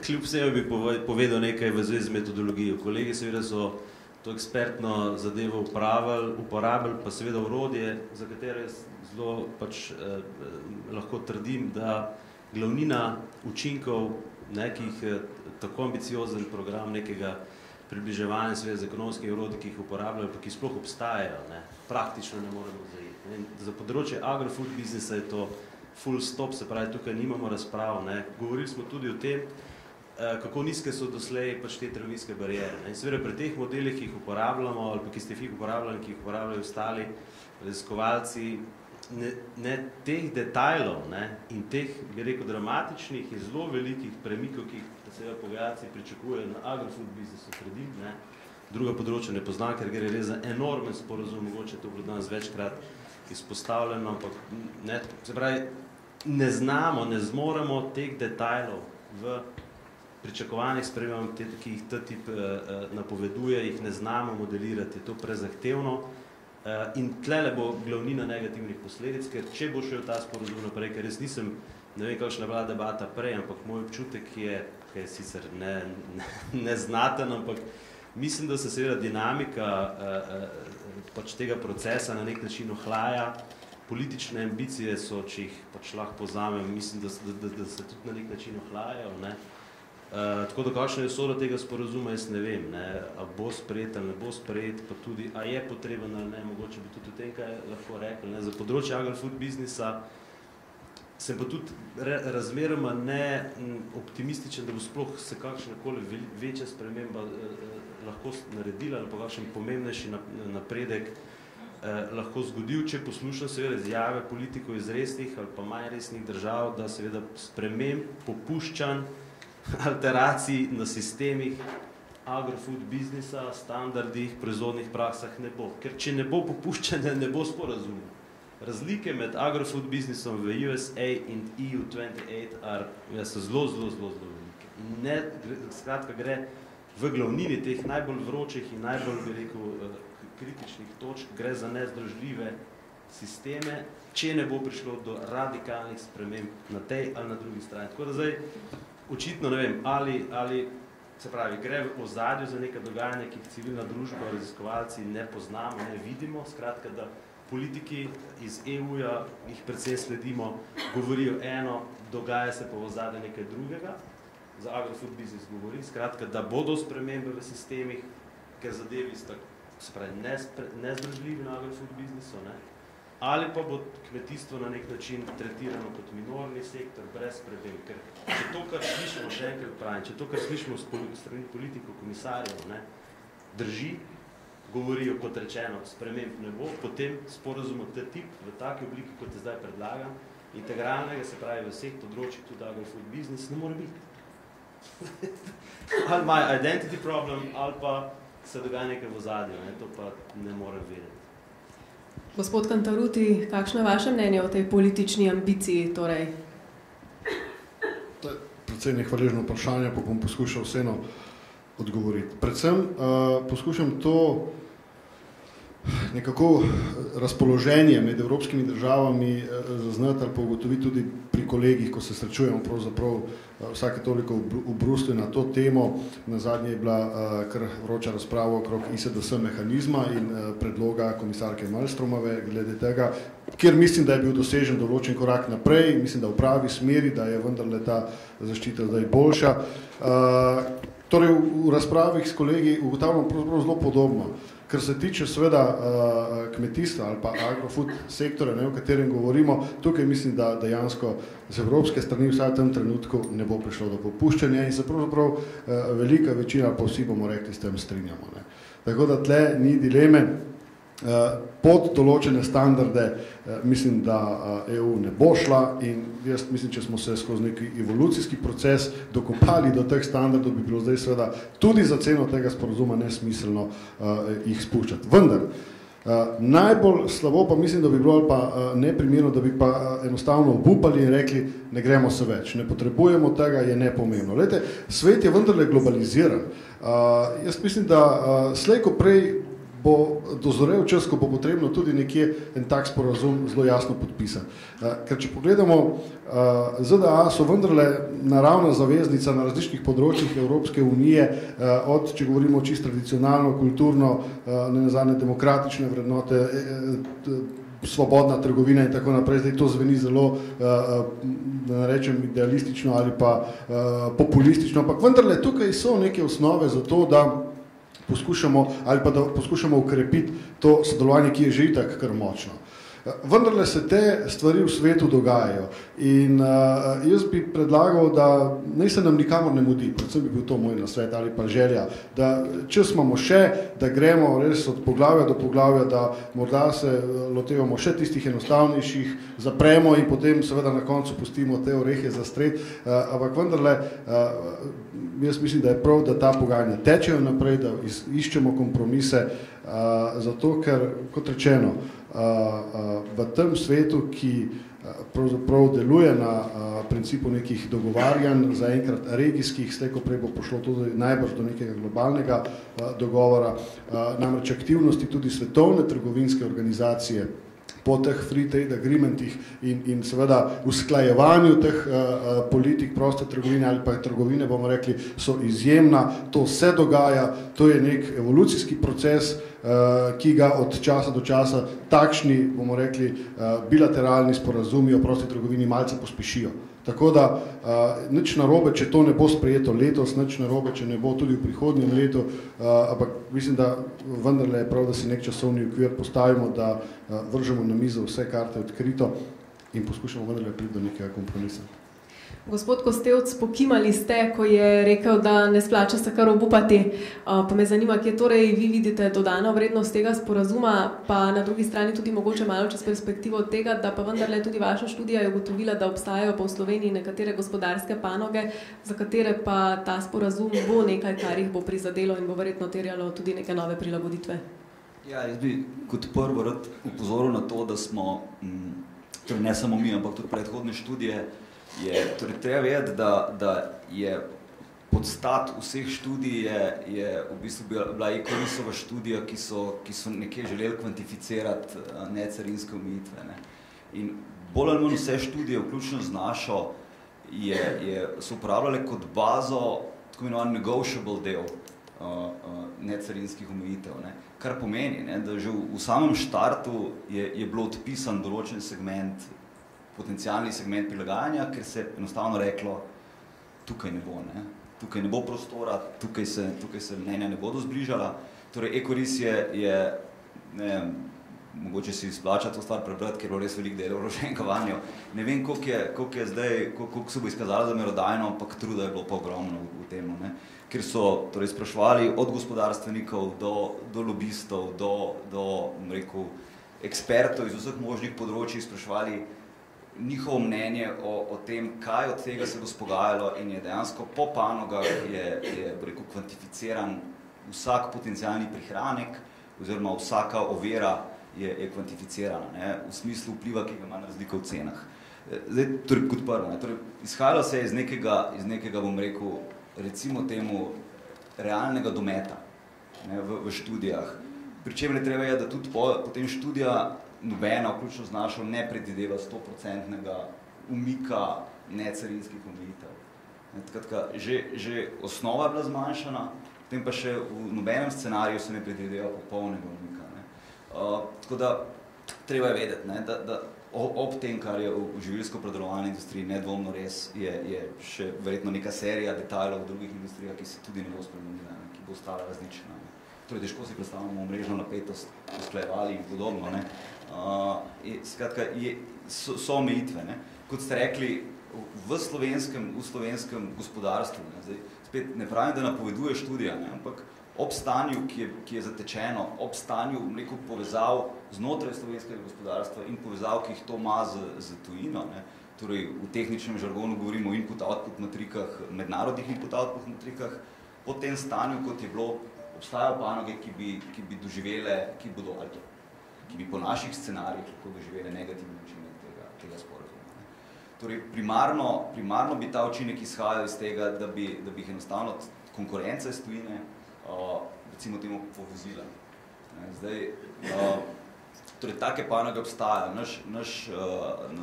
B: Kljub vsemu bi povedal nekaj v zvezi z metodologijo. Kolegi seveda so to ekspertno zadevo uporabili, pa seveda orodje, za katere zelo lahko trdim, da glavnina učinkov nekih tako ambiciozen program nekega približevanja seveda z ekonomskih orodij, ki jih uporabljajo, pa ki sploh obstajajo, ne, praktično ne moremo zajeti. Za področje agrofood biznesa je to full stop, se pravi, tukaj nimamo razprav. Ne. Govorili smo tudi o tem, kako nizke so doslej te trgovinske bariere. In seveda pri teh modelih, ki jih uporabljamo, ali pa ki ste jih uporabljali, ki jih uporabljajo ostali raziskovalci, ne teh detajlov, ne, in teh, bi rekel, dramatičnih in zelo velikih premikov, ki jih seveda pogajalci pričakujejo na agrofood biznesu, tredim, ne, druga področja ne poznam, ker gre res za enormen sporazum, mogoče to bilo danes večkrat izpostavljeno, ampak ne, se pravi, ne znamo, ne zmoremo teh detajlov v pričakovanih spremembah, ki jih ta tip napoveduje, jih ne znamo modelirati, je to prezahtevno in tlele bo glavnina negativnih posledic, ker če bo šel ta sporazum naprej, ker res nisem ne vem, kakšna bila debata prej, ampak moj občutek je sicer neznaten, ampak mislim, da se seveda dinamika pač tega procesa na nek način ohlaja. Politične ambicije so, če jih pač lahko povzamem, mislim, da se tudi na nek način ohlajajo. Tako da kakšna je usoda tega sporazuma, jaz ne vem, a bo sprejet ali ne bo sprejet, pa tudi, a je potreben ali ne, mogoče bi tudi o tem kaj lahko rekli. Za področje agri-food biznisa sem pa tudi razmeroma optimističen, da bo sploh se kakšnakoli večja sprememba lahko naredila ali pa kakšen pomembnejši napredek lahko zgodil, če poslušam seveda izjave politikov iz resnih ali pa manj resnih držav, da seveda sprememb, popuščanj, alteracij na sistemih agro-food biznisa, standardih, proizvodnih praksah ne bo. Ker če ne bo popuščanja, ne bo sporazuma. Razlike med agro-food biznisom v USA in EU28 so zelo velike. Skratka, gre v glavnini teh najbolj vročih in najbolj, bi rekel, kritičnih točk, gre za nezdružljive sisteme, če ne bo prišlo do radikalnih sprememb na tej ali na drugi strani. Tako da zdaj, očitno ne vem, ali se pravi, gre v ozadju za neka dogajanja, ki jih civilna družba, raziskovalci ne poznamo, ne vidimo, skratka, da politiki iz EU-ja, jih predvsem sledimo, govorijo eno, dogaja se pa v ozadju nekaj drugega, za agro-food biznis govori, skratka, da bodo spremembe v sistemih, ker zadevi sta, se pravi, nezdružljivi na agro-food biznisu, ali pa bo kmetijstvo na nek način tretirano kot minorni sektor, brez sprememb, ker če to, kar slišimo, še enkrat pravim, če to, kar slišimo strani politikov, komisarjev, drži, govorijo, kot rečeno, sprememb ne bo, potem sporazum TTIP v taki obliki, kot je zdaj predlagan, integralnega, se pravi, v vseh področjih tudi agro-food biznis, ne more biti. Ali imajo identity problem, ali pa se dogaja nekaj v ozadju, to pa ne morem vedeti.
A: Gospod Cantarutti, kakšno je vaše mnenje o tej politični ambiciji? Torej?
E: Predvsej nehvaležno vprašanje, pa bom poskušal vseeno odgovoriti. Predvsem poskušam to nekako razpoloženje med evropskimi državami zaznati ali pa ugotoviti tudi pri kolegih, ko se srečujemo pravzaprav vsake toliko v Bruslju na to temo. Nazadnje je bila kar vroča razprava okrog ISDS mehanizma in predloga komisarke Malmströmove glede tega, kjer mislim, da je bil dosežen določen korak naprej, mislim, da v pravi smeri, da je vendarle ta zaščita zdaj boljša. Torej, v razpravih s kolegi ugotavljamo pravzaprav zelo podobno. Kar se tiče seveda kmetijstva ali pa agro-food sektora, o katerem govorimo, tukaj mislim, da dejansko z evropske strani vsaj v tem trenutku ne bo prišlo do popuščanja in se pravzaprav velika večina, pa vsi bomo rekli, s tem strinjamo. Tako da tle ni dileme. Pod določene standarde mislim, da EU ne bo šla in jaz mislim, če smo se skozi neki evolucijski proces dokopali do teh standardov, bi bilo zdaj seveda tudi za ceno tega sporazuma nesmiselno jih spuščati. Vendar, najbolj slabo pa mislim, da bi bilo ali pa neprimerno, da bi pa enostavno obupali in rekli, ne gremo se več, ne potrebujemo tega, je nepomembno. Glejte, svet je vendarle globaliziran. Jaz mislim, da slej ko prej bo dozorel čas, ko bo potrebno tudi nekje en tak sporazum zelo jasno podpisan. Ker če pogledamo, ZDA so vendarle naravna zaveznica na različnih področjih Evropske unije, od, če govorimo čisto tradicionalno, kulturno, nenazadnje demokratične vrednote, svobodna trgovina in tako naprej. Zdaj to zveni zelo, da ne rečem, idealistično ali pa populistično, ampak vendarle tukaj so neke osnove za to, da poskušamo ali pa da poskušamo ukrepiti to sodelovanje, ki je že itak kar močno. Vendarle se te stvari v svetu dogajajo in jaz bi predlagal, da naj se nam nikamor ne mudi, predvsem bi bil to moj nasvet ali pa želja, da čas imamo še, da gremo res od poglavja do poglavja, da morda se lotevamo še tistih enostavnejših, zapremo in potem seveda na koncu pustimo te orehe zastreti, ampak vendarle jaz mislim, da je prav, da ta pogajanja tečejo naprej, da iščemo kompromise, zato ker, kot rečeno, v tem svetu, ki pravzaprav deluje na principu nekih dogovarjanj, zaenkrat regijskih, slej ko prej bo pošlo tudi najbrž do nekega globalnega dogovora, namreč aktivnosti tudi svetovne trgovinske organizacije po teh free trade agreementih in seveda usklajevanju teh politik proste trgovine ali pa trgovine, bomo rekli, so izjemna, to se dogaja, to je nek evolucijski proces, ki ga od časa do časa takšni, bomo rekli, bilateralni sporazumi o prosti trgovini malce pospešijo. Tako da nič narobe, če to ne bo sprejeto letos, nič narobe, če ne bo tudi v prihodnjem letu, ampak mislim, da vendarle je prav, da si nek časovni okvir postavimo, da vržemo na mizo vse karte odkrito in poskušamo vendarle priti do nekega kompromisa.
A: Gospod Kostevc, pokimali ste, ko je rekel, da ne splača se kar obupati. Pa me zanima, kje torej vi vidite dodano vrednost tega sporazuma, pa na drugi strani tudi mogoče malo čez perspektivo tega, da pa vendarle tudi vaša študija je ugotovila, da obstajajo pa v Sloveniji nekatere gospodarske panoge, za katere pa ta sporazum bo nekaj, kar jih bo prizadelo in bo verjetno terjalo tudi neke nove prilagoditve.
D: Ja, jaz bi kot prvo rad upozoril na to, da smo, torej ne samo mi, ampak tudi predhodne študije, torej treba vedeti, da je podstat vseh študij je v bistvu bila Ecorisova študija, ki so nekje želeli kvantificirati necarinske omejitve. Ne. In bolj ali manj vse študije, vključno z našo, so uporabljale kot bazo tako imenovan negotiable del necarinskih omejitev. Ne. Kar pomeni, ne, da že v samem štartu je bilo odpisan določen segment, potencialni segment prilagajanja, ker se je enostavno reklo, tukaj ne bo, ne. Tukaj ne bo prostora, tukaj se mnenja ne bodo zbližala. Torej, Ecoris je ne vem, mogoče si izplača to stvar prebrati, ker je bilo res veliko delo vloženega vanjo. Ne vem, koliko je zdaj, koliko se bo izkazalo za merodajno, ampak truda je bilo pa ogromno v tem, ne. Ker so torej spraševali od gospodarstvenikov do lobistov, do rekel, ekspertov iz vseh možnih področij, spraševali njihovo mnenje o tem, kaj od tega se bo spogajalo in je dejansko po panogah je kvantificiran vsak potencialni prihranek oziroma vsaka ovira je kvantificirana, ne, v smislu vpliva, ki ga ima na razliko v cenah. Zdaj, torej, kot prvo, ne, torej, izhajalo se je iz nekega, bom rekel, recimo temu, realnega dometa, ne, v študijah. Pričemer je treba je, da tudi potem študija nobena, vključno z našo, ne predvideva 100% umika necarinskih omejitev. Tkratka, že osnova je bila zmanjšana, potem pa še v nobenem scenariju se ne predvideva popolnega umika. Ne. Tako da treba je vedeti, ne, da ob tem, kar je v živilsko-predelovalni industriji nedvomno res, je še verjetno neka serija detajlov v drugih industrijah, ki se tudi ne bo spremenila, ki bo ostala različna. Ne. Torej, težko si predstavljamo mrežno napetost, usklajevali in podobno. Ne. Skratka, so omejitve. Ne. Kot ste rekli, v slovenskem gospodarstvu, ne, zdaj, spet ne pravim, da napoveduje študija, ne, ampak ob stanju, ki je zatečeno, ob stanju povezav znotraj slovenskega gospodarstva in povezav, ki jih to ima z tujino, ne, torej v tehničnem žargonu govorimo o input-output matrikah, mednarodnih input-output matrikah, po tem stanju, kot je bilo, obstajajo panoge, ki bi doživele, ki bi po naših scenarijih lahko doživele negativni učinek tega sporazuma. Torej, primarno bi ta učinek izhajal iz tega, da bi jih enostavno konkurence iz tujine, recimo temu povozila. Zdaj, torej, take panoge obstajajo.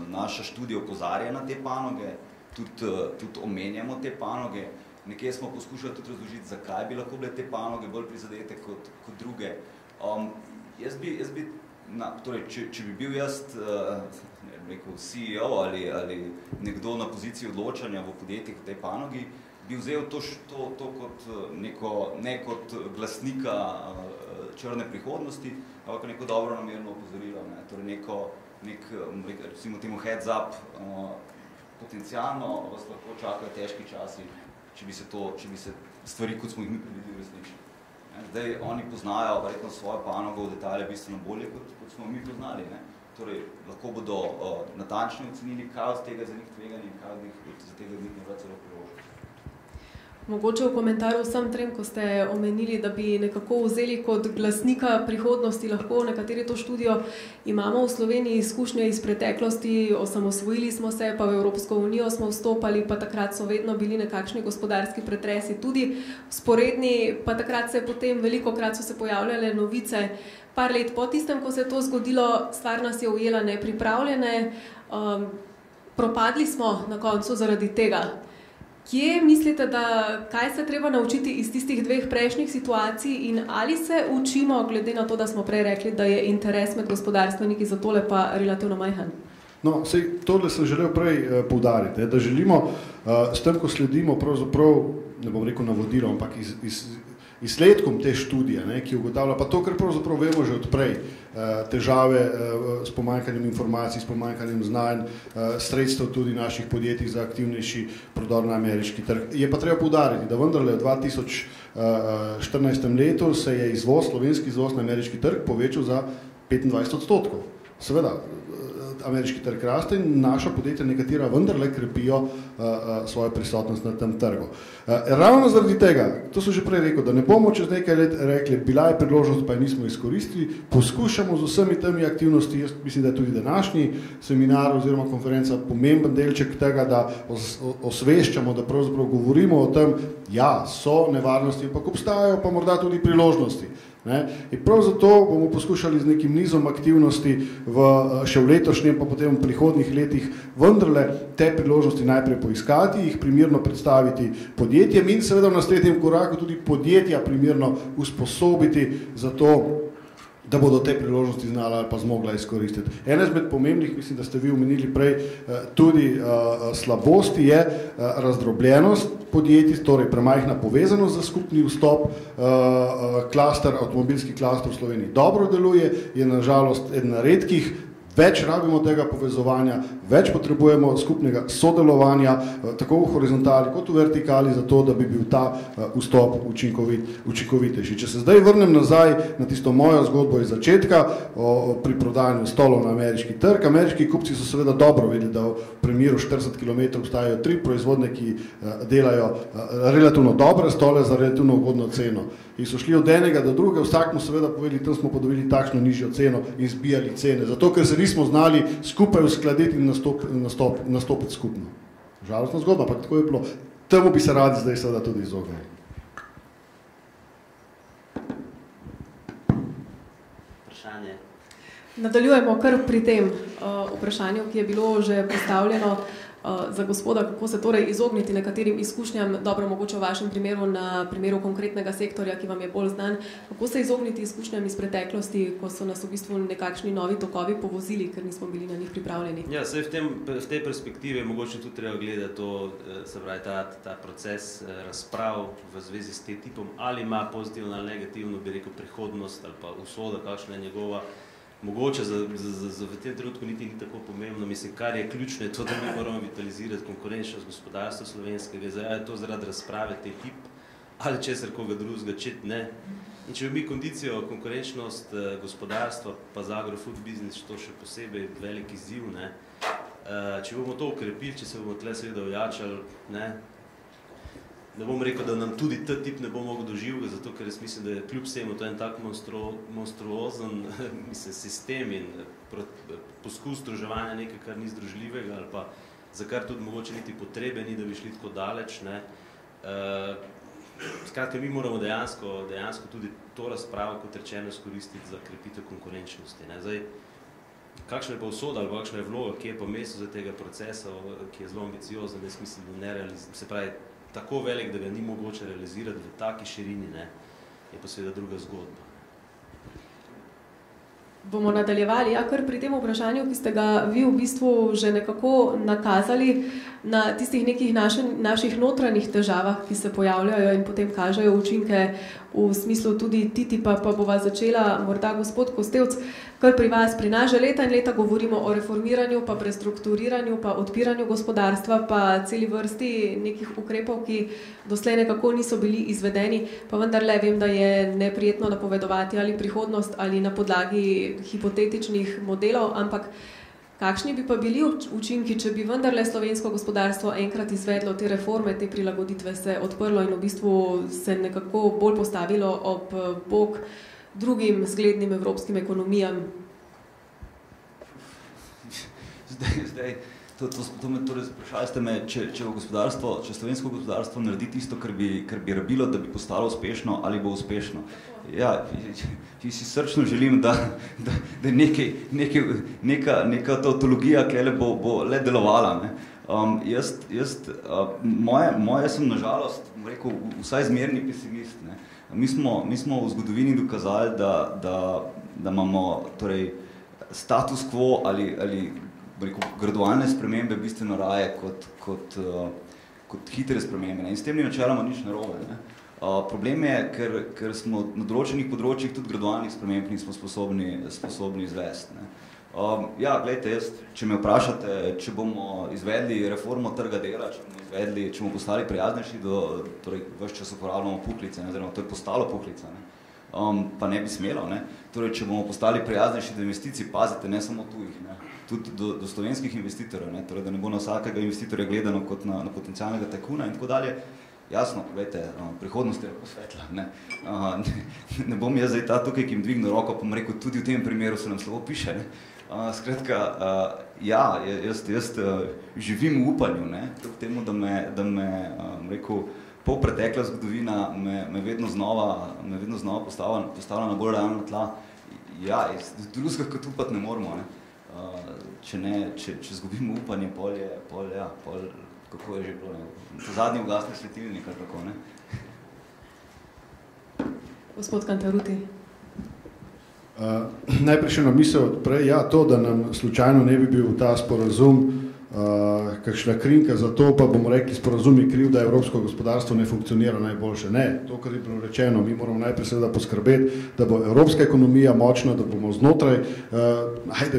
D: Naša študija opozarja na te panoge, tudi omenjamo te panoge. Nekje smo poskušali tudi razložiti, zakaj bi lahko bile te panoge bolj prizadete kot druge. Jaz bi torej, če bi bil jaz rekel, CEO ali nekdo na poziciji odločanja v podjetjih v tej panogi, bi vzel to kot ne kot glasnika črne prihodnosti, ampak neko dobro namerno opozorilo. Ne. Torej recimo temu heads up, potencialno vas lahko čakajo težki časi, če bi se stvari, kot smo jih mi predvideli, resničili. Zdaj, oni poznajo verjetno svojo panogo v detalje bistveno bolje, kot smo mi poznali. Ne. Torej, lahko bodo natančno ocenili, kaj od tega za njih tveganje in kaj za tega njih ne bila celo priložnost.
A: Mogoče v komentarju vsem trem, ko ste omenili, da bi nekako vzeli kot glasnika prihodnosti lahko nekateri to študijo. Imamo v Sloveniji izkušnje iz preteklosti, osamosvojili smo se, pa v Evropsko unijo smo vstopali, pa takrat so vedno bili nekakšni gospodarski pretresi tudi sporedni, pa takrat velikokrat so se pojavljale novice, par let po tistem, ko se je to zgodilo, stvar nas je ujela nepripravljene, propadli smo na koncu zaradi tega. Kje mislite, kaj se treba naučiti iz tistih dveh prejšnjih situacij in ali se učimo, glede na to, da smo prej rekli, da je interes med gospodarstveniki za tole pa relativno majhen?
E: No, tole sem želel prej poudariti, da želimo s tem, ko sledimo pravzaprav, ne bom rekel navodilo, ampak izsledkom te študije, ki ugotavlja pa to, kar pravzaprav vemo že odprej, težave s pomanjkanjem informacij, s pomanjkanjem znanj, sredstev tudi naših podjetij za aktivnejši prodor na ameriški trg. Je pa treba poudariti, da vendarle v 2014 letu se je slovenski izvoz na ameriški trg povečal za 25%. Seveda, ameriški trg raste in naša podjetja nekatera vendarle krepijo svojo prisotnost na tem trgu. Ravno zaradi tega, to sem že prej rekel, da ne bomo čez nekaj let rekli, bila je priložnost, pa je nismo izkoristili, poskušamo z vsemi temi aktivnosti, jaz mislim, da je tudi današnji seminar oziroma konferenca pomemben delček tega, da osveščamo, da pravzaprav govorimo o tem, ja, so nevarnosti, ampak obstajajo pa morda tudi priložnosti. In prav zato bomo poskušali z nekim nizom aktivnosti še v letošnjem, pa potem v prihodnjih letih vendarle te priložnosti najprej poiskati, jih primerno predstaviti podjetjem in seveda v naslednjem koraku tudi podjetja primerno usposobiti za to, da bodo te priložnosti znala ali pa zmogla izkoristiti. Ena izmed pomembnih, mislim, da ste vi omenili prej, tudi slabosti je razdrobljenost podjetij, torej premajhna povezanost za skupni vstop. Avtomobilski klaster v Sloveniji dobro deluje, je nažalost eden redkih, več rabimo tega povezovanja, več potrebujemo skupnega sodelovanja, tako v horizontali kot v vertikali, zato da bi bil ta vstop učinkovitejši. Če se zdaj vrnem nazaj na tisto mojo zgodbo iz začetka pri prodajanju stolov na ameriški trg, ameriški kupci so seveda dobro vedeli, da v primeru 40 km obstajajo 3 proizvodne, ki delajo relativno dobre stole za relativno ugodno ceno. In so šli od enega do drugega, vsak mu seveda povedali, tam smo pa dobili takšno nižjo ceno in zbijali cene, zato ker se nismo znali skupaj uskladiti in nastopiti skupno. Žalostna zgodba, pa tako je bilo. Temu bi se radi zdaj seveda tudi izognili.
B: Vprašanje.
A: Nadaljujemo kar pri tem vprašanju, ki je bilo že postavljeno za gospoda, kako se torej izogniti nekaterim izkušnjam, dobro mogoče v vašem primeru, na primeru konkretnega sektorja, ki vam je bolj znan, kako se izogniti izkušnjam iz preteklosti, ko so nas v bistvu nekakšni novi tokovi povozili, ker nismo bili na njih pripravljeni.
B: Ja, saj v tej perspektivi je mogoče tudi treba gledati to, se pravi, ta proces razprav v zvezi s tem tipom, ali ima pozitivno ali negativno, bi rekel, prihodnost ali pa usoda, kakšna je njegova. Mogoče v tem trenutku niti ni tako pomembno, mislim, kar je ključno je to, da mi moramo vitalizirati konkurenčnost gospodarstva slovenskega, zdaj je to zaradi razprave te tip ali česar koga drugega, če ne. In če bi mi kondicijo, konkurenčnost gospodarstva, pa za agrofood business, to še posebej velik izziv, ne. Če bomo to ukrepili, če se bomo tle seveda ojačali, ne bom rekel, da nam tudi ta tip ne bo mogel doživljati, zato ker jaz mislim, da je kljub vsemu to en tak monstruozen sistem in poskus združevanja nekaj, kar ni združljivega ali pa za kar tudi mogoče niti potrebe ni, da bi šli tako daleč. Skratka, mi moramo dejansko tudi to razpravo, kot rečeno, izkoristiti za krepitev konkurenčnosti. Zdaj, kakšna je pa usoda ali kakšna je vloga, ki je pa mesto za tega procesa, ki je zelo ambiciozen, jaz mislim, da nerealiziran, se pravi, tako velik, da ga ni mogoče realizirati v taki širini, je pa seveda druga zgodba.
A: Bomo nadaljevali, kar pri tem vprašanju, ki ste ga vi v bistvu že nekako nakazali na tistih nekih naših notranjih težavah, ki se pojavljajo in potem kažejo učinke v smislu tudi TTIP-a, pa bova začela morda gospod Kostevc, kar pri vas. Pri nas že leta in leta govorimo o reformiranju, pa prestrukturiranju, pa odpiranju gospodarstva, pa celi vrsti nekih ukrepov, ki doslej nekako niso bili izvedeni, pa vendarle vem, da je neprijetno napovedovati ali prihodnost ali na podlagi hipotetičnih modelov, ampak kakšni bi pa bili učinki, če bi vendarle slovensko gospodarstvo enkrat izvedlo te reforme, te prilagoditve, se odprlo in v bistvu se nekako bolj postavilo ob bok drugim zglednim evropskim ekonomijam?
D: Zdaj, Sprašali ste me, če slovensko gospodarstvo naredi tisto, kar bi rabilo, da bi postalo uspešno, ali bo uspešno. Ja, si srčno želim, da neka tautologija klele bo le delovala. Ne. Moje sem nažalost, rekel, vsaj zmerni pesimist. Ne. Mi smo v zgodovini dokazali, da imamo torej, status quo ali gradualne spremembe bistveno raje kot hitre spremembe. Ne? In s tem ni načeloma nič narobe. Ne? Problem je, ker smo na določenih področjih tudi gradualnih sprememb nismo sposobni izvesti. Ne? Ja, gledajte, če me vprašate, če bomo izvedli reformo trga dela, če bomo postali prijaznejši torej ves čas uporabljamo puhlice, ne? Oziroma to je postalo puhlica, ne? Pa ne bi smelo, ne? Torej, če bomo postali prijaznejši do investicij, pazite, ne samo tujih, ne? Tudi do slovenskih investitorjev, ne? Torej, da ne bo na vsakega investitorja gledano kot na potencialnega tajkuna in tako dalje. Jasno, povejte, prihodnost je lahko svetla, ne? Ne bom jaz zdaj tukaj, ki jim dvignil roko, pa bom rekel, tudi v tem primeru se nam slabo piše, ne? Skratka, ja, jaz živim v upanju, ne? Kljub temu, da me rekel, pol pretekla zgodovina me vedno znova postavlja na bolj realna tla. Ja, drugega kot upati ne moramo, ne? Če zgubimo upanje, pol, kako je že bilo, ne? To zadnji ugasne svetilnik, ali kako, ne?
A: Gospod Kantaruti.
E: Najprej še na misel prej, ja, to, da nam slučajno ne bi bil ta sporazum kakšna krinka, zato pa bomo rekli, sporazum je kriv, da evropsko gospodarstvo ne funkcionira najboljše. Ne, to, kar je bilo rečeno, mi moramo najprej seveda poskrbeti, da bo evropska ekonomija močna, da bomo znotraj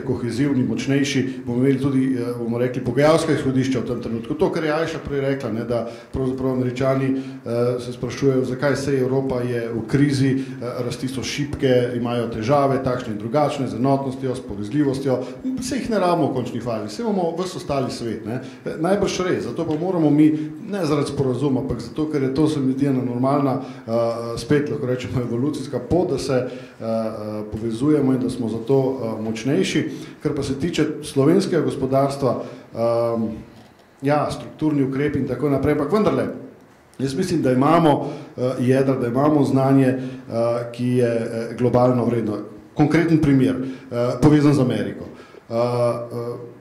E: kohezivni, močnejši, bomo imeli tudi, bomo rekli, pogajalska izhodišča v tem trenutku. To, kar je Ajša prej rekla, ne, da pravzaprav Američani se sprašujejo, zakaj se Evropa je v krizi, rasti so šibke, imajo težave, takšne in drugačne, z enotnostjo, s povezljivostjo, se jih ne rabimo v končni fazi, se bomo ves ostali svet. Ne? Najbrž res, zato pa moramo mi, ne zaradi sporazuma, ampak zato, ker je to se mi zdi ena normalna, spet lahko rečemo evolucijska pot, da se povezujemo in da smo zato močnejši. Kar pa se tiče slovenskega gospodarstva, ja, strukturni ukrepi in tako naprej, ampak vendarle, jaz mislim, da imamo jedra, da imamo znanje, ki je globalno vredno. Konkreten primer, povezan z Ameriko.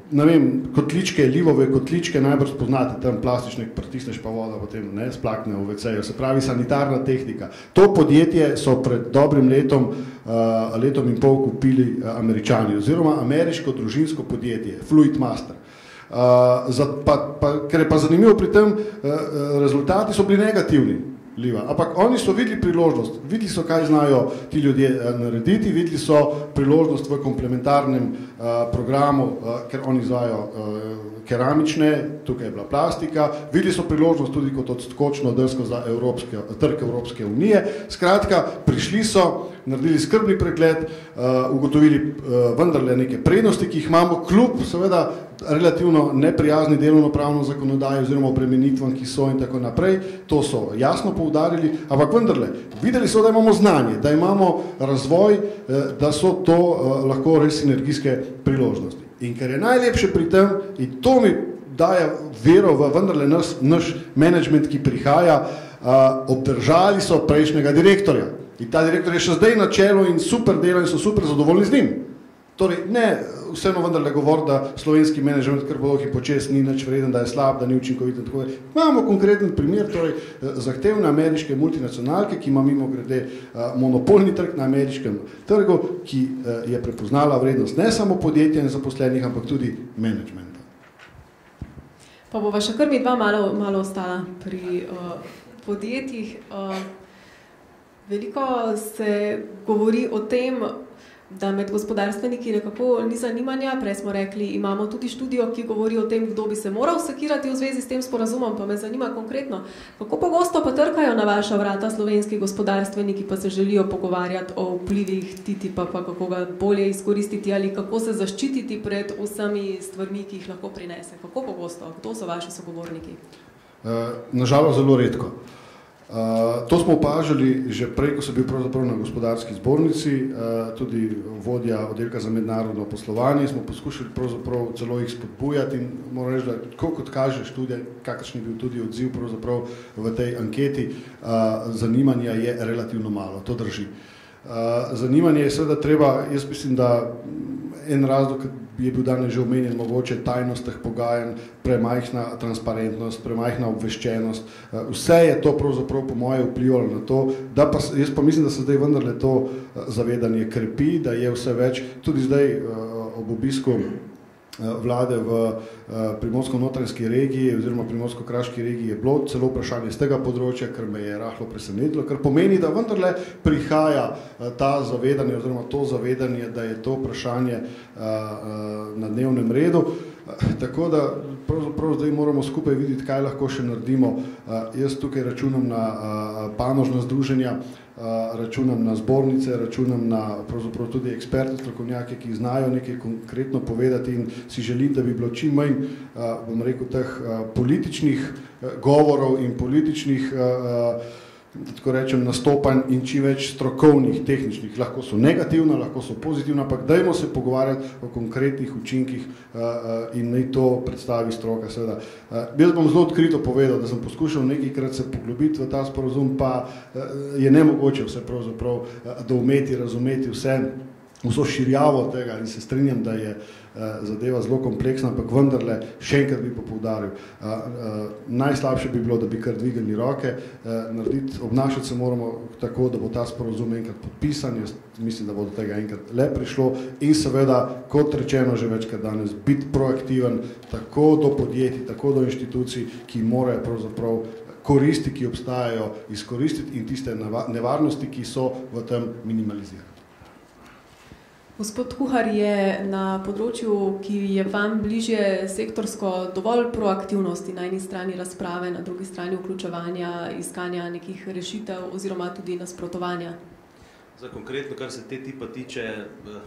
E: Ne vem, kotličke, livove kotličke, najbrž poznate, tam plastične, pritisneš pa voda, potem ne, splakne v WC-ju, se pravi sanitarna tehnika. To podjetje so pred dobrim letom in pol kupili Američani, oziroma ameriško družinsko podjetje, Fluidmaster. Ker je pa zanimivo pri tem, rezultati so bili negativni. Ampak oni so videli priložnost, videli so, kaj znajo ti ljudje narediti, videli so priložnost v komplementarnem programu, ker oni izvajajo keramične, tukaj je bila plastika, videli so priložnost tudi kot odskočno desko za trg Evropske unije. Skratka, prišli so, naredili skrbni pregled, ugotovili vendarle neke prednosti, ki jih imamo, kljub seveda relativno neprijazni delovno-pravno zakonodaji oziroma obremenitvam, ki so in tako naprej. To so jasno poudarili, ampak vendarle, videli so, da imamo znanje, da imamo razvoj, da so to lahko res sinergijske priložnosti. In ker je najlepše pri tem, in to mi daje vero v vendarle naš management, ki prihaja, obdržali so prejšnjega direktorja. In ta direktor je še zdaj na čelu in super dela in so super zadovoljni z njim. Torej, ne vseeno vendarle govori, da slovenski menedžment kar dolgi počes ni nič vreden, da je slab, da ni učinkovit in tako naprej. Imamo konkreten primer, torej zahtevne ameriške multinacionalke, ki ima mimogrede monopolni trg na ameriškem trgu, ki je prepoznala vrednost ne samo podjetja in zaposlenih, ampak tudi menedžmenta.
A: Pa bova še kar mi dva malo ostala pri podjetjih. Veliko se govori o tem, da med gospodarstveniki nekako ni zanimanja. Prej smo rekli, imamo tudi študijo, ki govori o tem, kdo bi se moral sekirati v zvezi s tem sporazumom, pa me zanima konkretno, kako pogosto pa trkajo na vaša vrata slovenski gospodarstveniki, pa se želijo pogovarjati o vplivih TTIP-a, pa kako ga bolje izkoristiti ali kako se zaščititi pred vsemi stvarmi, ki jih lahko prinese. Kako pogosto? Kdo so vaši sogovorniki?
E: Nažalost zelo redko. To smo opažali že prej, ko sem bil pravzaprav na gospodarski zbornici, tudi vodja oddelka za mednarodno poslovanje, smo poskušali pravzaprav celo jih spodbujati in moram reči, da tako kot kaže študija, kakršen je bil tudi odziv pravzaprav v tej anketi, zanimanja je relativno malo, to drži. Zanimanje je seveda treba, jaz mislim, da en razlog je bil danes že omenjen, mogoče tajnost teh pogajanj, premajhna transparentnost, premajhna obveščenost. Vse je to pravzaprav po moje vplivalo na to, da pa, jaz pa mislim, da se zdaj vendarle to zavedanje krepi, da je vse več, tudi zdaj ob obisku vlade v Primorsko-notranjski regiji oziroma Primorsko-kraški regiji je bilo celo vprašanje z tega področja, kar me je rahlo presenetilo, kar pomeni, da vendarle prihaja ta zavedanje oziroma to zavedanje, da je to vprašanje na dnevnem redu. Tako da pravzaprav zdaj moramo skupaj videti, kaj lahko še naredimo. Jaz tukaj računam na panožna združenja, računam na zbornice, računam na pravzaprav tudi eksperte, strokovnjake, ki znajo nekaj konkretno povedati in si želim, da bi bilo čim manj, bom rekel, teh političnih govorov in političnih tako rečem, nastopanj in čim več strokovnih, tehničnih. Lahko so negativna, lahko so pozitivna, ampak dajmo se pogovarjati o konkretnih učinkih in naj to predstavi stroka. Seveda. Jaz bom zelo odkrito povedal, da sem poskušal nekajkrat se poglobiti v ta sporazum, pa je nemogoče vse pravzaprav doumeti, razumeti vso širjavo tega in se strinjam, da je zadeva zelo kompleksna, ampak vendarle še enkrat bi pa poudaril. Najslabše bi bilo, da bi kar dvigali roke, obnašati se moramo tako, da bo ta sporazum enkrat podpisan, jaz mislim, da bo do tega enkrat le prišlo in seveda, kot rečeno že večkrat danes, biti proaktiven tako do podjetij, tako do inštitucij, ki morajo pravzaprav koristi, ki obstajajo, izkoristiti in tiste nevarnosti, ki so v tem minimalizirati.
A: Gospod Kuhar, je na področju, ki je vam bližje sektorsko, dovolj proaktivnosti, na eni strani razprave, na drugi strani vključevanja, iskanja nekih rešitev oziroma tudi nasprotovanja?
B: Za konkretno, kar se te tipa tiče,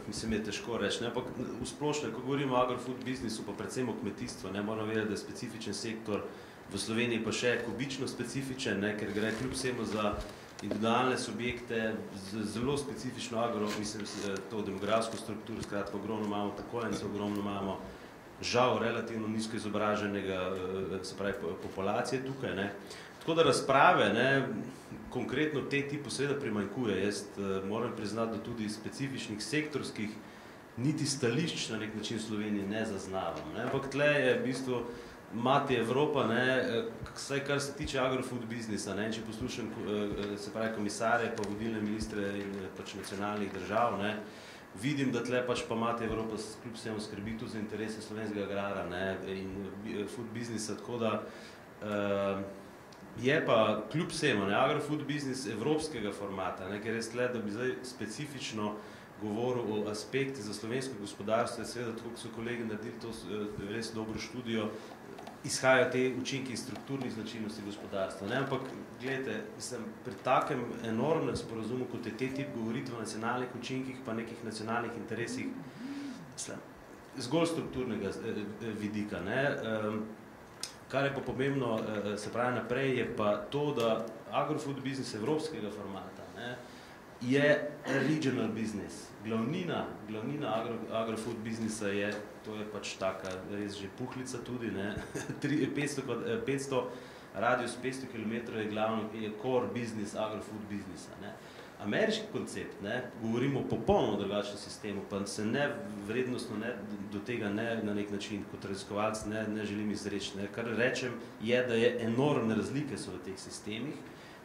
B: mislim, je težko reči, ne? Ampak v splošnem, ko govorimo o agrofood biznisu, pa predvsem o kmetijstvu, ne moramo vedeti, da je specifičen sektor v Sloveniji pa še kubično specifičen, ne? Ker gre kljub vsemu za individualne subjekte z zelo specifično to demografsko strukturo, skratka, ogromno imamo takojence, ogromno imamo žal relativno nizko izobraženega, se pravi, populacije tukaj, ne. Tako da razprave, ne, konkretno te tipu seveda primanjkuje. Jaz moram priznati, da tudi specifičnih sektorskih niti stališč na nek način v Sloveniji ne zaznavam, ne. Ampak tle je v bistvu mati Evropa, ne, vsaj kar se tiče agrofood biznisa, ne, če poslušam, se pravi, komisarje, pa vodilne ministre in pač nacionalnih držav, ne, vidim, da tle pač pa mati Evropa kljub vsemu skrbi tudi za interese slovenskega agrara, ne, in food biznisa, tako da je pa kljub vsemu, ne, agrofood biznis evropskega formata, ne, ker res tle, da bi zdaj specifično govoril o aspekti za slovensko gospodarstvo, seveda, tako so kolegi naredili to res dobro študijo, izhajajo te učinki strukturnih značilnosti gospodarstva. Ne? Ampak, gledajte, pri takem enormnem sporazumu, kot je te tip govoriti o nacionalnih učinkih, pa nekih nacionalnih interesih, zgolj strukturnega vidika. Ne? Kar je pa pomembno, se pravi naprej, je pa to, da agrofood biznis evropskega formata, ne, je regional business. Glavnina agrofood biznisa je, to je pač taka res že puhlica tudi, ne, 500 radius 500 km je core business agrofood biznisa, ne. Ameriški koncept, ne, govorimo o popolnoma drugačnem sistemu, pa se ne vrednostno do tega na nek način kot raziskovalec ne želim izreči, ne. Kar rečem je, da je enormne razlike so v teh sistemih.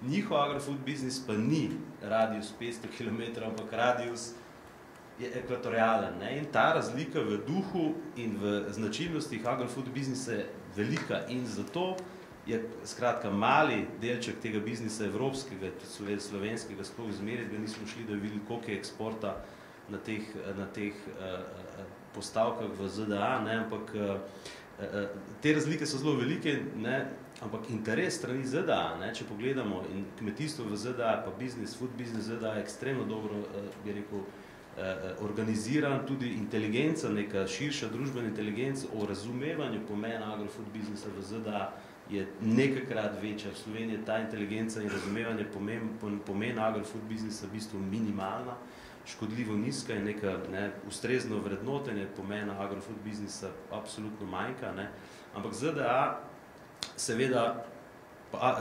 B: Njihov agrofood biznis pa ni radius 500 km, ampak radius je ekvatorialen, ne? In ta razlika v duhu in v značilnostih agrofood biznisa je velika in zato je skratka mali delček tega biznisa evropskega, slovenskega, sploh izmeriti, ga nismo šli, da videli, koliko je eksporta na teh postavkah v ZDA, ne? Ampak te razlike so zelo velike, ne? Ampak interes strani ZDA, ne, če pogledamo, in kmetijstvo v ZDA, pa food business ZDA je ekstremno dobro, bi rekel, organiziran, tudi inteligenca, neka širša družbena inteligenca o razumevanju pomena agrofood biznisa v ZDA je nekajkrat večja. V Sloveniji ta inteligenca in razumevanje pomen agri-food biznisa v bistvu minimalna, škodljivo nizka in neka ustrezno vrednotenje pomena agri-food biznisa absolutno manjka. Ampak ZDA seveda,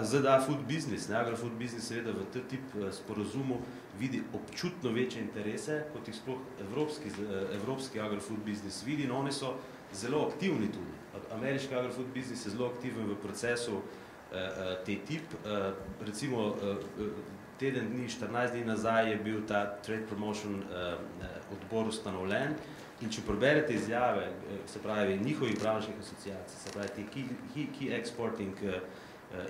B: ZDA food business, agri-food business seveda v ta tip sporazumu vidi občutno večje interese, kot jih sploh evropski agri-food business vidi, in oni so zelo aktivni tudi. Ameriški agri-food business je zelo aktiven v procesu te tip. Recimo teden dni, 14 dni nazaj je bil ta Trade Promotion odbor ustanovljen in če preberete izjave, se pravi njihovih brančnih asociacij, se pravi te key exporting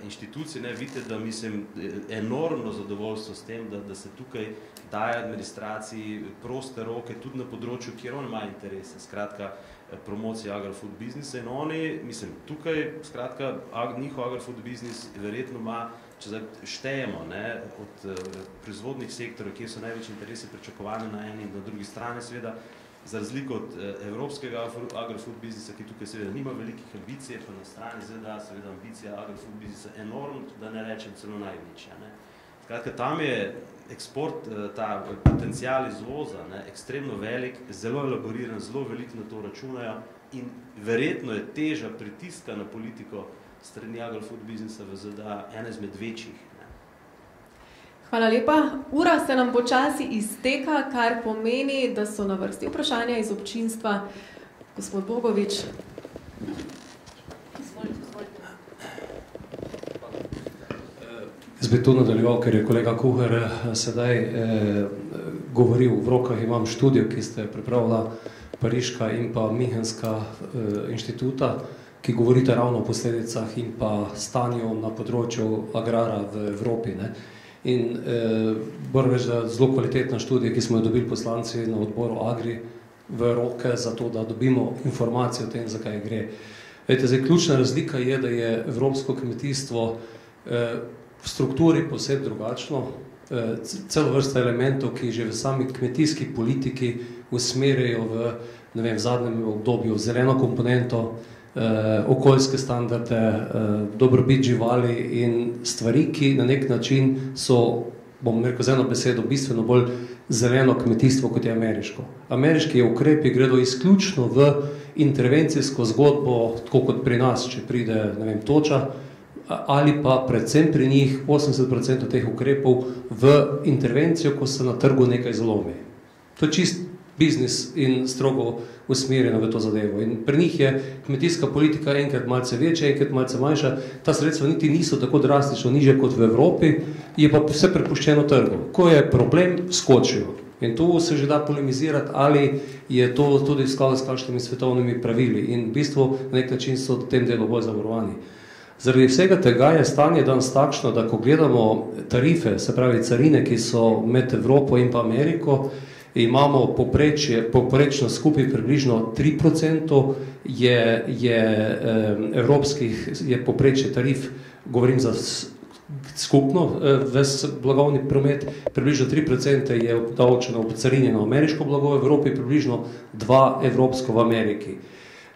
B: inštitucije, vidite, da mislim enormno zadovoljstvo s tem, da se tukaj daje administraciji proste roke tudi na področju, kjer on ima interese, skratka promocija agri-food biznisa in oni, mislim, tukaj, skratka, njihov agri-food biznis verjetno ima, če štejemo od proizvodnih sektorov, kjer so največji interesi pričakovani na eni in na drugi strani, seveda, za razliko od evropskega agri-food biznisa, ki tukaj seveda nima velikih ambicij, pa na strani ZDA seveda ambicija agri-food biznisa enormno, da ne rečem celo največja. Skratka, tam je eksport, ta potencial izvoza, ekstremno velik, zelo elaboriran, zelo velik na to računajo in verjetno je teža pritiska na politiko strani agri-food biznisa v ZDA ena izmed večjih.
A: Hvala lepa. Ura se nam počasi izteka, kar pomeni, da so na vrsti vprašanja iz občinstva. Gospod Bogovič.
F: Jaz bi to nadaljeval, ker je kolega Kuhar sedaj govoril. V rokah imam študijo, ki ste pripravila Pariška in pa Münchenska inštituta, ki govorite ravno o posledicah in pa stanju na področju agrara v Evropi. In moram reči, da zelo kvalitetna študija, ki smo jo dobili poslanci na odboru Agri v roke za to, da dobimo informacije o tem, zakaj gre. Zdaj, ključna razlika je, da je evropsko kmetijstvo v strukturi posebej drugačno. Celo vrsta elementov, ki že v sami kmetijski politiki usmerjajo v zadnjem obdobju zeleno komponento, okoljske standarde, dobrobit živali in stvari, ki na nek način so, bom rekel z eno besedo, bistveno bolj zeleno kmetijstvo, kot je ameriško. Ameriški ukrepi gredo izključno v intervencijsko zgodbo, tako kot pri nas, če pride, toča, ali pa predvsem pri njih 80% teh ukrepov v intervencijo, ko se na trgu nekaj zlomi. To je čist biznis in strogo usmerjeno v to zadevo. In pri njih je kmetijska politika enkrat malce večja, enkrat malce manjša. Ta sredstva niti niso tako drastično nižje kot v Evropi, je pa vse prepuščeno trgu. Ko je problem, skočijo. In tu se že da polemizirati, ali je to tudi v skladu s kakšnimi svetovnimi pravili. In v bistvu na nek način so v tem delu bolj zavarovani. Zaradi vsega tega je stanje danes takšno, da ko gledamo tarife, se pravi carine, ki so med Evropo in pa Ameriko, imamo poprečno skupaj približno 3%, je poprečje tarif, govorim za skupno, ves blagovni promet, približno 3% je obdavčeno obcarinjeno ameriško blago v Evropi, približno 2% evropsko v Ameriki.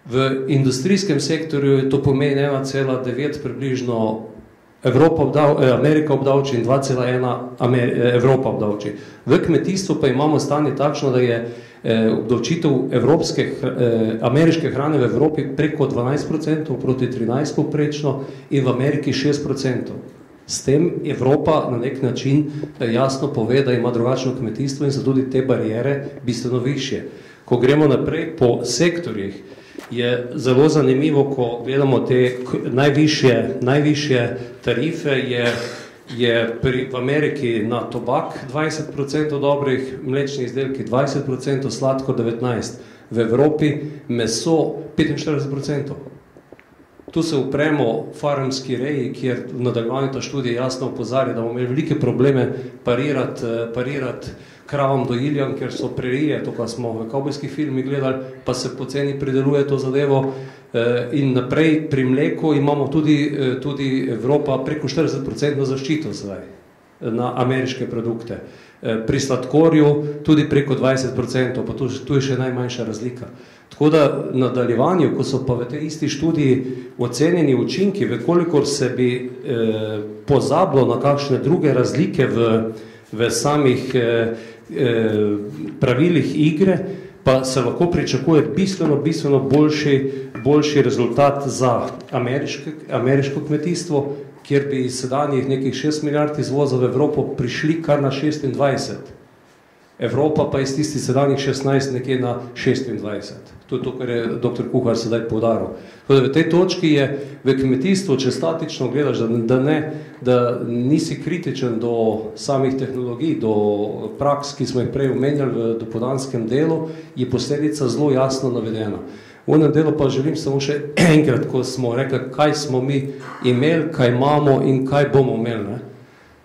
F: V industrijskem sektorju to pomeni 1,9 približno Amerika obdavči in 2,1 Evropa obdavči. V kmetijstvu pa imamo stanje takšno, da je obdavčitev ameriške hrane v Evropi preko 12% proti 13% poprečno in v Ameriki 6%. S tem Evropa na nek način jasno pove, da ima drugačno kmetijstvo in so tudi te barijere bistveno višje. Ko gremo naprej po sektorjih, je zelo zanimivo, ko gledamo te najvišje tarife, je v Ameriki na tobak 20% dobrih, mlečni izdelki 20%, sladkor 19%, v Evropi meso 45%. Tu se upremo farmski reji, kjer v nadaljevanju ta študija jasno opozarja, da bomo imeli velike probleme parirati kravam dojiljam, ker so prerije, to kar smo v kavbojskih filmih gledali, pa se poceni prideluje to zadevo. In naprej pri mleku imamo tudi Evropa preko 40% zaščito zdaj na ameriške produkte. Pri sladkorju tudi preko 20%, pa tu je še najmanjša razlika. Tako da v nadaljevanju, ko so pa v tej isti študiji ocenjeni učinki, vekolikor se bi pozabilo na kakšne druge razlike v samih pravilih igre, pa se lahko pričakuje bistveno boljši rezultat za ameriško kmetijstvo, kjer bi iz sedanjih nekih 6 milijard izvoza v Evropo prišli kar na 26. Evropa pa iz tistih sedanjih 16 nekje na 26. To je to, kar je dr. Kuhar sedaj poudaril. V tej točki je v kmetijstvu, če statično gledaš, da nisi kritičen do samih tehnologij, do praks, ki smo jih prej omenjali v dopoldanskem delu, je posledica zelo jasno navedena. V enem delu pa želim samo še enkrat, ko smo rekli, kaj smo mi imeli, kaj imamo in kaj bomo imeli.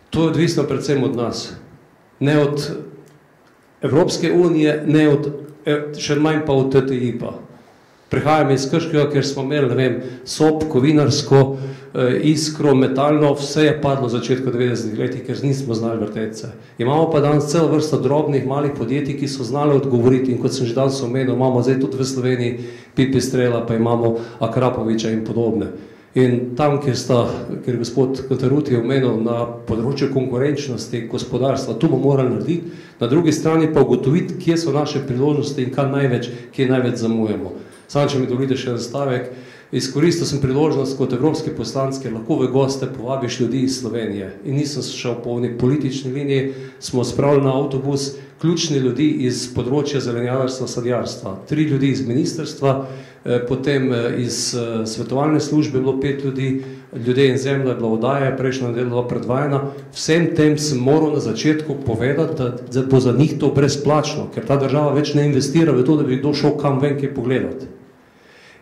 F: To je odvisno predvsem od nas. Ne od Evropske unije, ne od, še manj pa od TTIP-a. Prihajam iz Krškega, ker smo imeli, ne vem, SOP, kovinarsko, Iskro, metalno, vse je padlo v začetku 90 letih, ker nismo znali vrteti se. Imamo pa danes celo vrsto drobnih, malih podjetij, ki so znali odgovoriti in kot sem že danes omenil, imamo zdaj tudi v Sloveniji Pipistrela, pa imamo Akrapoviča in podobne. In tam, ker gospod Kantaruti je omenil na področju konkurenčnosti gospodarstva, tu bomo morali narediti, na drugi strani pa ugotoviti, kje so naše priložnosti in kje največ zamujemo. Samo, če mi dovolite še en stavek, izkoristil sem priložnost kot evropski poslanec, ker lahko v goste povabiš ljudi iz Slovenije. In nisem šel po politični liniji, smo spravili na avtobus ključni ljudi iz področja zelenjadarstva, sadjarstva. 3 ljudi iz ministrstva, potem iz svetovalne službe bilo 5 ljudi, Ljudje in zemlja je bila oddaja, prejšnja nedelja bila predvajana. Vsem tem sem moral na začetku povedati, da bo za njih to brezplačno, ker ta država več ne investira v to, da bi kdo šel kam ven kaj pogledati.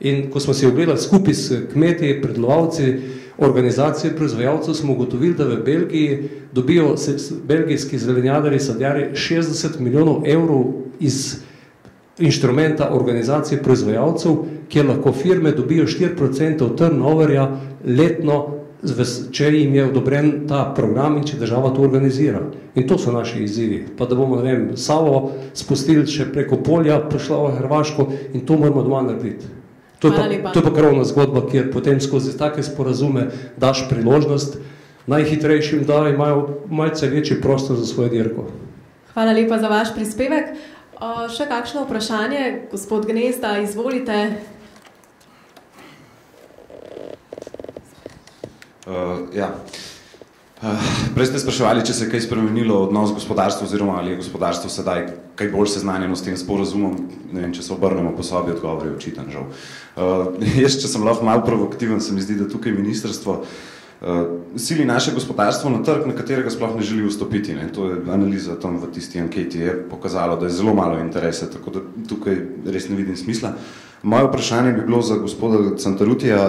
F: In ko smo si ogledali skupaj s kmeti, predelovalci, organizacije proizvajalcev, smo ugotovili, da v Belgiji dobijo belgijski zelenjadarji, sadjarji 60 milijonov evrov iz inštrumenta organizacije proizvajalcev, kjer lahko firme dobijo 4% turnoverja letno, če jim je odobren ta program in če država to organizira. In to so naši izzivi. Pa da bomo, ne vem, Savo spustili še preko polja, prišla v Hrvaško in to moramo doma narediti. To je pa krovna zgodba, kjer potem skozi take sporazume daš priložnost najhitrejšim, da imajo malce večji prostor za svojo dirko.
A: Hvala lepa za vaš prispevek. Še kakšno vprašanje? Gospod Gnezda, izvolite.
G: Prej ste spraševali, če se je kaj spremenilo odnos gospodarstva oziroma ali je gospodarstvo sedaj kaj bolj seznanjeno s tem sporazumom. Ne vem, če se obrnemo po sobi, odgovor je očiten, žal. Jaz, če sem lahko malo provokativen, se mi zdi, da tukaj ministrstvo sili naše gospodarstvo na trg, na katerega sploh ne želi vstopiti. To je analiza tam v tisti anketi je pokazalo, da je zelo malo interese, tako da tukaj res ne vidim smisla. Moje vprašanje bi bilo za gospoda Cantarutija,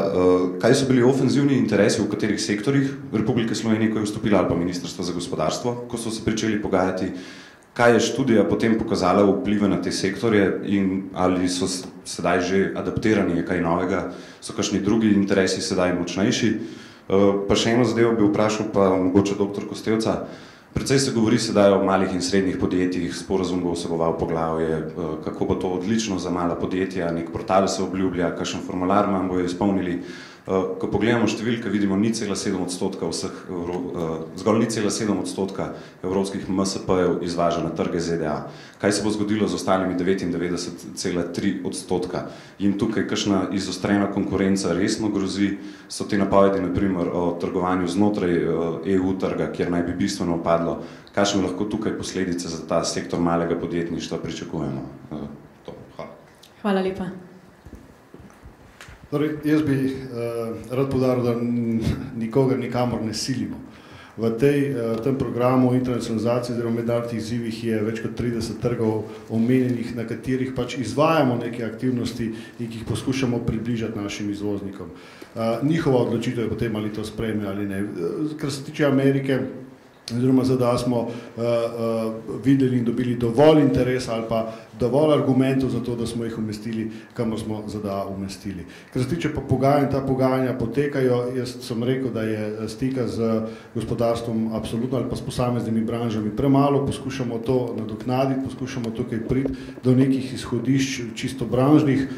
G: kaj so bili ofenzivni interesi v katerih sektorjih Republike Slovenije, ko je vstopila, ali pa Ministrstvo za gospodarstvo, ko so se pričeli pogajati, kaj je študija potem pokazala vplive na te sektorje in ali so sedaj že adaptirani, je kaj novega, so kakšni drugi interesi sedaj močnejši. Pa še eno zadevo bi vprašal, pa mogoče dr. Kostevca. Precej se govori sedaj o malih in srednjih podjetjih, sporazum bo vseboval poglavje, kako bo to odlično za mala podjetja, nek portal se obljublja, kakšen formular manj bojo izpolnili. Ko pogledamo številke, vidimo 0,7% vseh, zgolj 0,7% evropskih MSP-jev izvaža na trge ZDA. Kaj se bo zgodilo z ostalimi 99,3%? Jim tukaj kakšna izostrena konkurenca resno grozi? So te napovedi, na primer, o trgovanju znotraj EU trga, kjer naj bi bistveno padlo. Kakšne lahko tukaj posledice za ta sektor malega podjetništva pričakujemo? Hvala.
A: Hvala lepa.
E: Torej, jaz bi rad poudaril, da nikogar nikamor ne silimo. V tem programu internacionalizacije oziroma mednarodnih izzivih je več kot 30 trgov omenjenih, na katerih pač izvajamo neke aktivnosti in ki jih poskušamo približati našim izvoznikom. Njihova odločitev je potem, ali to sprejme ali ne. Kar se tiče Amerike, oziroma ZDA smo videli in dobili dovolj interesa ali pa dovolj argumentov za to, da smo jih umestili, kamor smo ZDA umestili. Kar se tiče pa pogajanj, ta pogajanja potekajo, jaz sem rekel, da je stika z gospodarstvom absolutno ali pa s posameznimi branžami premalo, poskušamo to nadoknaditi, poskušamo tukaj priti do nekih izhodišč čisto branžnih,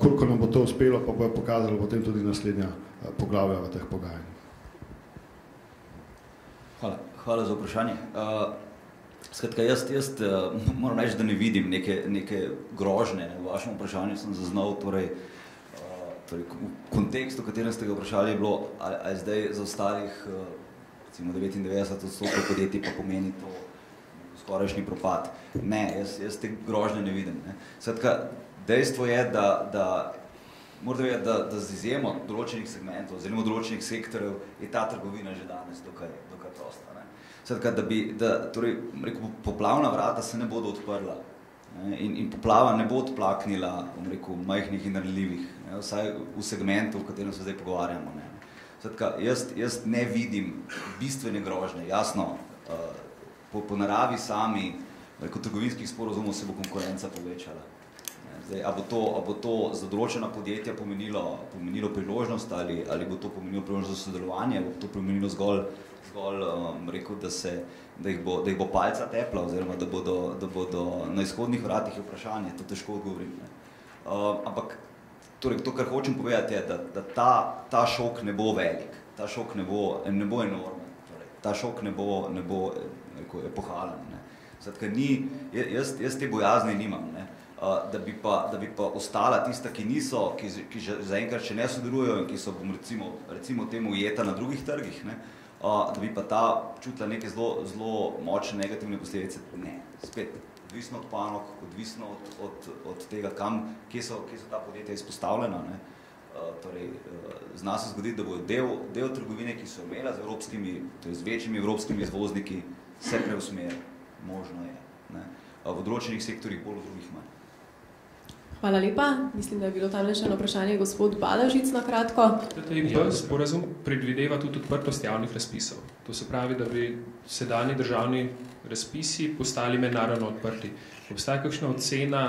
E: koliko nam bo to uspelo, pa bo pokazalo potem tudi naslednja poglavja v teh pogajanjih.
D: Hvala za vprašanje. Skratka, jaz moram reči, da ne vidim neke grožnje. V vašem vprašanju sem zaznal, torej v kontekstu, v katerem ste ga vprašali, je bilo, ali zdaj za ostalih, recimo 99% podjetij pa pomeni to skorajšnji propad. Ne, jaz te grožnje ne vidim. Skratka, dejstvo je, da z izjemo določenih segmentov, oziroma določenih sektorjev, je ta trgovina že danes dokaj prosta. Skratka, torej, rekel, poplavna vrata se ne bodo odprla in poplava ne bo odplaknila, rekel, majhnih in ranljivih, vsaj v segmentu, v katerem se zdaj pogovarjamo. Skratka, jaz ne vidim bistvene grožnje. Jasno, po naravi sami, rekel, trgovinskih sporozumov se bo konkurenca povečala. Zdaj, a bo to za določena podjetja pomenilo priložnost ali bo to pomenilo priložnost za sodelovanje, bo to pomenilo zgolj rekel, da jih bo palca tepla oziroma da bodo na izhodnih vratih vprašanje, to težko odgovorim. Ampak torej, to, kar hočem povedati, je, da ta šok ne bo velik, ta šok ne bo enormen, torej, ta šok ne bo rekel, epohalen. Skratka, jaz te bojazni nimam. Da bi pa ostala tista, ki zaenkrat še ne sodelujejo in ki so, recimo temu, ujeta na drugih trgih, da bi pa ta čutila neke zelo močne negativne posledice. Ne, spet, odvisno od panog, odvisno od tega, kje so ta podjetja izpostavljena. Torej, zna se zgoditi, da bojo del trgovine, ki so imela z večjimi evropskimi izvozniki, se preusmeri. Možno je. V določenih sektorjih bolj, v drugih manj.
A: Hvala lepa. Mislim, da je bilo tam še eno vprašanje gospod Balažic na kratko.
H: Sporazum predvideva tudi odprtost javnih razpisov. To se pravi, da bi sedanji državni razpisi postali mednarodno odprti. Obstaja kakšna ocena,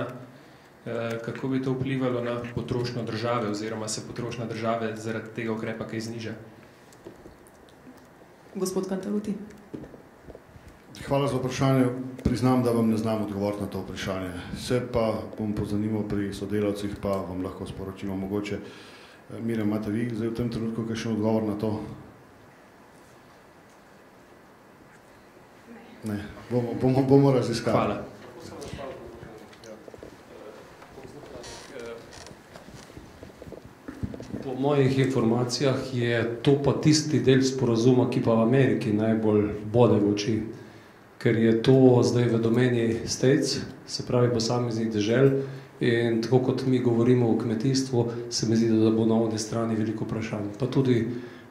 H: kako bi to vplivalo na potrošnjo države oziroma se potrošnja države zaradi tega ukrepa kaj zniža?
A: Gospod Cantalutti.
E: Hvala za vprašanje. Priznam, da vam ne znam odgovoriti na to vprašanje. Se pa bom pozanimal pri sodelavcih, pa vam lahko sporočimo. Mogoče, Mirjam, imate vi zdaj v tem trenutku kakšen odgovor na to? Ne. Bomo raziskali.
H: Hvala.
F: Po mojih informacijah je to pa tisti del sporazuma, ki pa v Ameriki najbolj bode v oči. Ker je to zdaj v domeni States, se pravi posameznih dežel, in tako kot mi govorimo o kmetijstvu, se mi zdi, da bo na oni strani veliko vprašanj. Pa tudi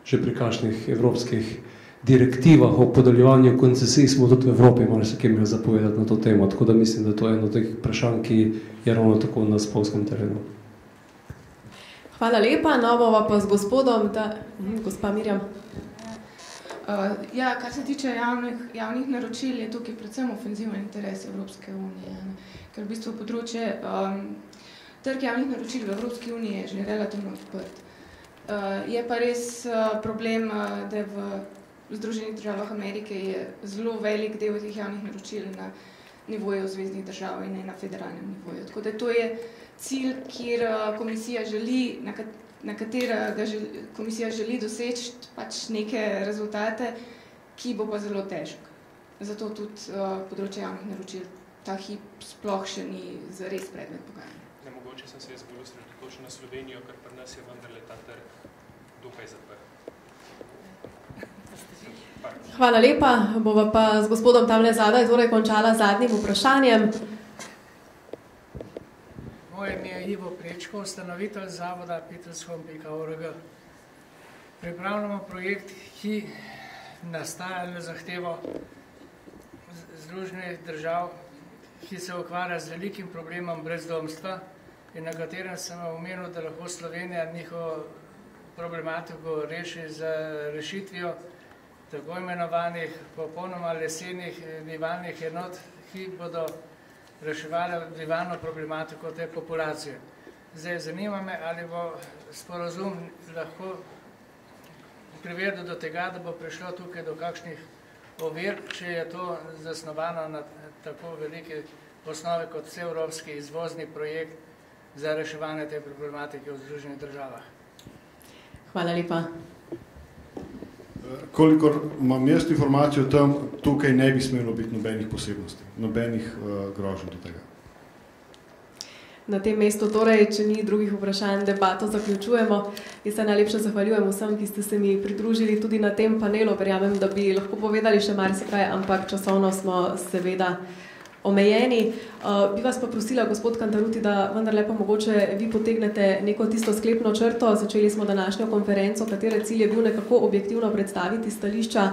F: že pri kakšnih evropskih direktivah o podeljevanju koncesij smo tudi v Evropi malo se kaj imeli zapovedati na to temo, tako da mislim, da to je eno teh vprašanj, ki je ravno tako na spolskem terenu.
A: Hvala lepa, novova pa z gospodom, gospa Mirjam.
I: Ja, kar se tiče javnih naročil, je tukaj predvsem ofenzivni interes Evropske unije, ker v bistvu področje trg javnih naročil v Evropski uniji je že relativno odprt. Je pa res problem, da v Združenih državah Amerike je zelo velik del teh javnih naročil na nivoju zveznih držav in ne na federalnem nivoju. Tako da to je cilj, kjer komisija želi, na katerega komisija želi doseči pač neke rezultate, ki bo pa zelo težek. Zato tudi področje javnih naročil ta hip sploh še ni zares predmet pogajanja.
H: Mogoče sem se jaz bolj osredotočil na Slovenijo, ker pri nas je vendarle ta trg dokaj zaprt.
A: Hvala lepa. Bova pa z gospodom tamle zadaj torej končala z zadnjim vprašanjem.
J: Moje ime je Ivo Prečko, ustanovitelj zavoda petelshome.org. Pripravljamo projekt, ki nastaja na zahtevo Združenih držav, ki se ukvarja z velikim problemom brezdomstva in na katerem sem omenil, da lahko Slovenija njihovo problematiko reši z rešitvijo tako imenovanih popolnoma lesenih bivalnih enot, ki bodo reševali bivalno problematiko te populacije. Zdaj, zanima me, ali bo sporazum lahko privedel do tega, da bo prišlo tukaj do kakšnih ovir, če je to zasnovano na tako velike osnovi kot vseevropski izvozni projekt za reševanje te problematike v Združenih državah.
A: Hvala lepa.
E: Kolikor imam jaz informacijo o tem, tukaj ne bi smelo biti nobenih posebnosti, nobenih groženj do tega.
A: Na tem mestu torej, če ni drugih vprašanj, debato zaključujemo. Jaz se najlepše zahvaljujem vsem, ki ste se mi pridružili tudi na tem panelu. Verjamem, da bi lahko povedali še marsikaj, ampak časovno smo seveda omejeni. Bi vas pa prosila, gospod Cantarutti, da vendarle pa mogoče vi potegnete neko tisto sklepno črto. Začeli smo današnjo konferenco, katere cilj je bil nekako objektivno predstaviti stališča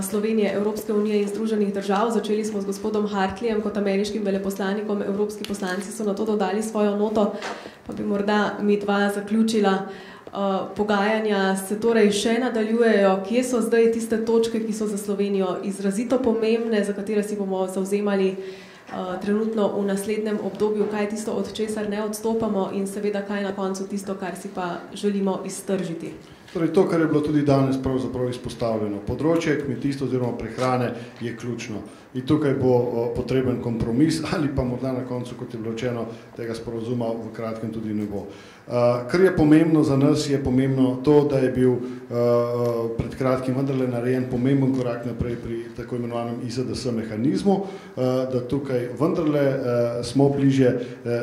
A: Slovenije, Evropske unije in Združenih držav. Začeli smo z gospodom Hartlijem kot ameriškim veleposlanikom, evropski poslanci so na to dodali svojo noto, pa bi morda mi dva zaključila. Pogajanja se torej še nadaljujejo. Kje so zdaj tiste točke, ki so za Slovenijo izrazito pomembne, za katere si bomo zavzemali trenutno v naslednjem obdobju, kaj je tisto, od česar ne odstopamo in seveda kaj na koncu tisto, kar si pa želimo iztržiti.
E: Torej, to, kar je bilo tudi danes pravzaprav izpostavljeno. Področje kmetijstva oziroma prehrane je ključno. In tukaj bo potreben kompromis ali pa morda na koncu, kot je bilo rečeno, tega sporazuma v kratkem tudi ne bo. Kar je pomembno za nas, je pomembno to, da je bil pred kratkim vendarle narejen pomemben korak naprej pri tako imenovanem ISDS mehanizmu, da tukaj vendarle smo bliže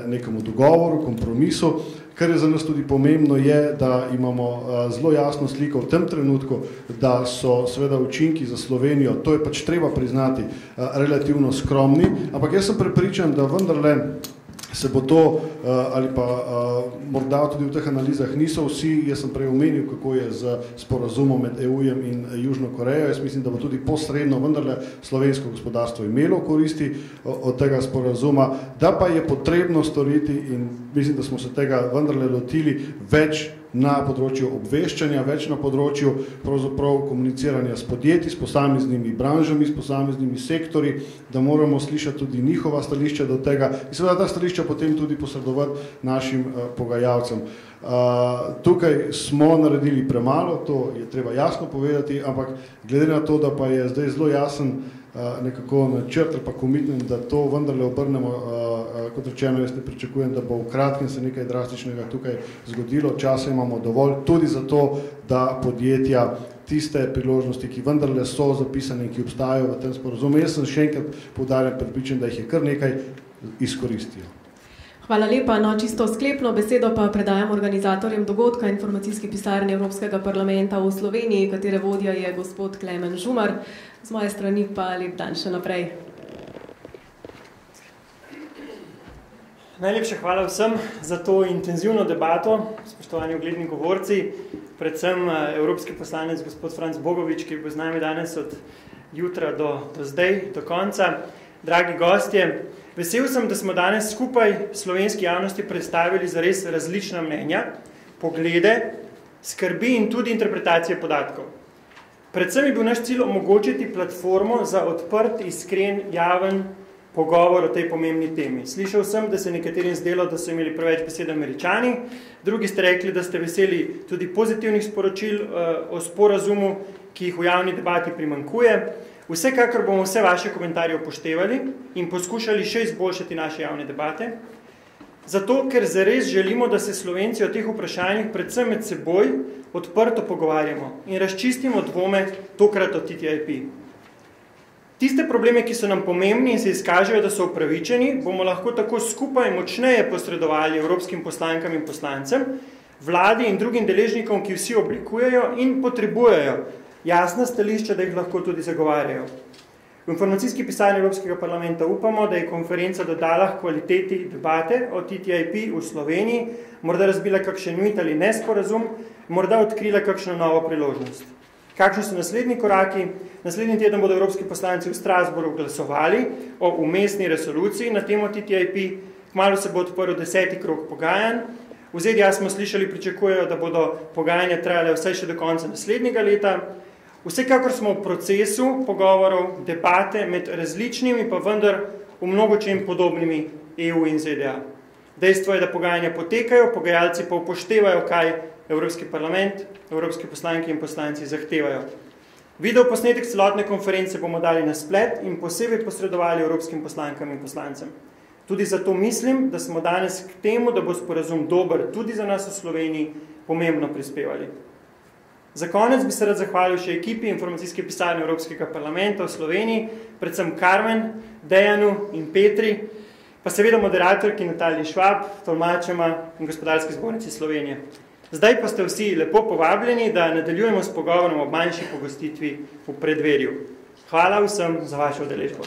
E: nekemu dogovoru, kompromisu. Kar je za nas tudi pomembno je, da imamo zelo jasno sliko v tem trenutku, da so seveda učinki za Slovenijo, to je pač treba priznati, relativno skromni, ampak jaz sem prepričan, da vendarle se bo to, ali pa morda tudi v teh analizah niso vsi, jaz sem prej omenil, kako je z sporazumom med EU-jem in Južno Korejo, jaz mislim, da bo tudi posredno vendarle slovensko gospodarstvo imelo koristi od tega sporazuma, da pa je potrebno storiti in mislim, da smo se tega vendarle lotili več na področju obveščanja, več na področju pravzaprav komuniciranja s podjetji, s posameznimi branžami, s posameznimi sektorji, da moramo slišati tudi njihova stališča do tega in seveda ta stališča potem tudi posredovati našim pogajalcem. Tukaj smo naredili premalo, to je treba jasno povedati, ampak glede na to, da pa je zdaj zelo jasen nekako načrt ali pa commitment, da to vendarle obrnemo, kot rečeno, jaz ne pričakujem, da bo v kratkem se nekaj drastičnega tukaj zgodilo, časa imamo dovolj, tudi zato, da podjetja tiste priložnosti, ki vendarle so zapisane in ki obstajajo v tem sporazumu, jaz sem še enkrat poudarjam, prepričan, da jih je kar nekaj izkoristijo.
A: Hvala lepa. No, čisto sklepno besedo pa predajam organizatorjem dogodka informacijski pisarni Evropskega parlamenta v Sloveniji, katere vodja je gospod Klemen Žumar. Z moje strani pa lep dan še naprej.
K: Najlepša hvala vsem za to intenzivno debato, spoštovani ugledni govorci, predvsem evropski poslanec gospod Franc Bogovič, ki bo z nami danes od jutra do zdaj, do konca. Dragi gostje, vesel sem, da smo danes skupaj slovenski javnosti predstavili zares različna mnenja, poglede, skrbi in tudi interpretacije podatkov. Predvsem je bil naš cilj omogočiti platformo za odprt, iskren, javen pogovor o tej pomembni temi. Slišal sem, da se nekaterim zdelo, da so imeli preveč besed Američani, drugi ste rekli, da ste veseli tudi pozitivnih sporočil o sporazumu, ki jih v javni debati primanjkuje. Vsekakor bomo vse vaše komentarje upoštevali in poskušali še izboljšati naše javne debate, zato ker zares želimo, da se Slovenci o teh vprašanjih predvsem med seboj odprto pogovarjamo in razčistimo dvome tokrat o TTIP. Tiste probleme, ki so nam pomembni in se izkažejo, da so upravičeni, bomo lahko tako skupaj močneje posredovali evropskim poslankam in poslancem, vladi in drugim deležnikom, ki vsi oblikujejo in potrebujejo jasna stališča, da jih lahko tudi zagovarjajo. V informacijski pisarni Evropskega parlamenta upamo, da je konferenca dodala kvaliteti debate o TTIP v Sloveniji, morda razbila kakšen mit ali nesporazum, morda odkrila kakšno novo priložnost. Kakšni so naslednji koraki? Naslednji teden bodo evropski poslanci v Strasbourgu glasovali o umestni resoluciji na temo TTIP, kmalu se bo odprl 10. krog pogajanj. V ZDA smo slišali, pričakujejo, da bodo pogajanja trajale vsaj še do konca naslednjega leta. Vsekakor smo v procesu pogovorov, debate med različnimi, pa vendar v mnogočem podobnimi EU in ZDA. Dejstvo je, da pogajanja potekajo, pogajalci pa upoštevajo, kaj Evropski parlament, evropski poslanki in poslanci zahtevajo. Video posnetek celotne konference bomo dali na splet in posebej posredovali evropskim poslankam in poslancem. Tudi zato mislim, da smo danes k temu, da bo sporazum dober tudi za nas v Sloveniji, pomembno prispevali. Za konec bi se rad zahvalil še ekipi informacijske pisarne Evropskega parlamenta v Sloveniji, predvsem Carmen, Dejanu in Petri, pa seveda moderatorki Nataliji Švab, tolmačema in gospodarski zbornici Slovenije. Zdaj pa ste vsi lepo povabljeni, da nadaljujemo s pogovorom o manjši pogostitvi v predverju. Hvala vsem za vašo udeležbo.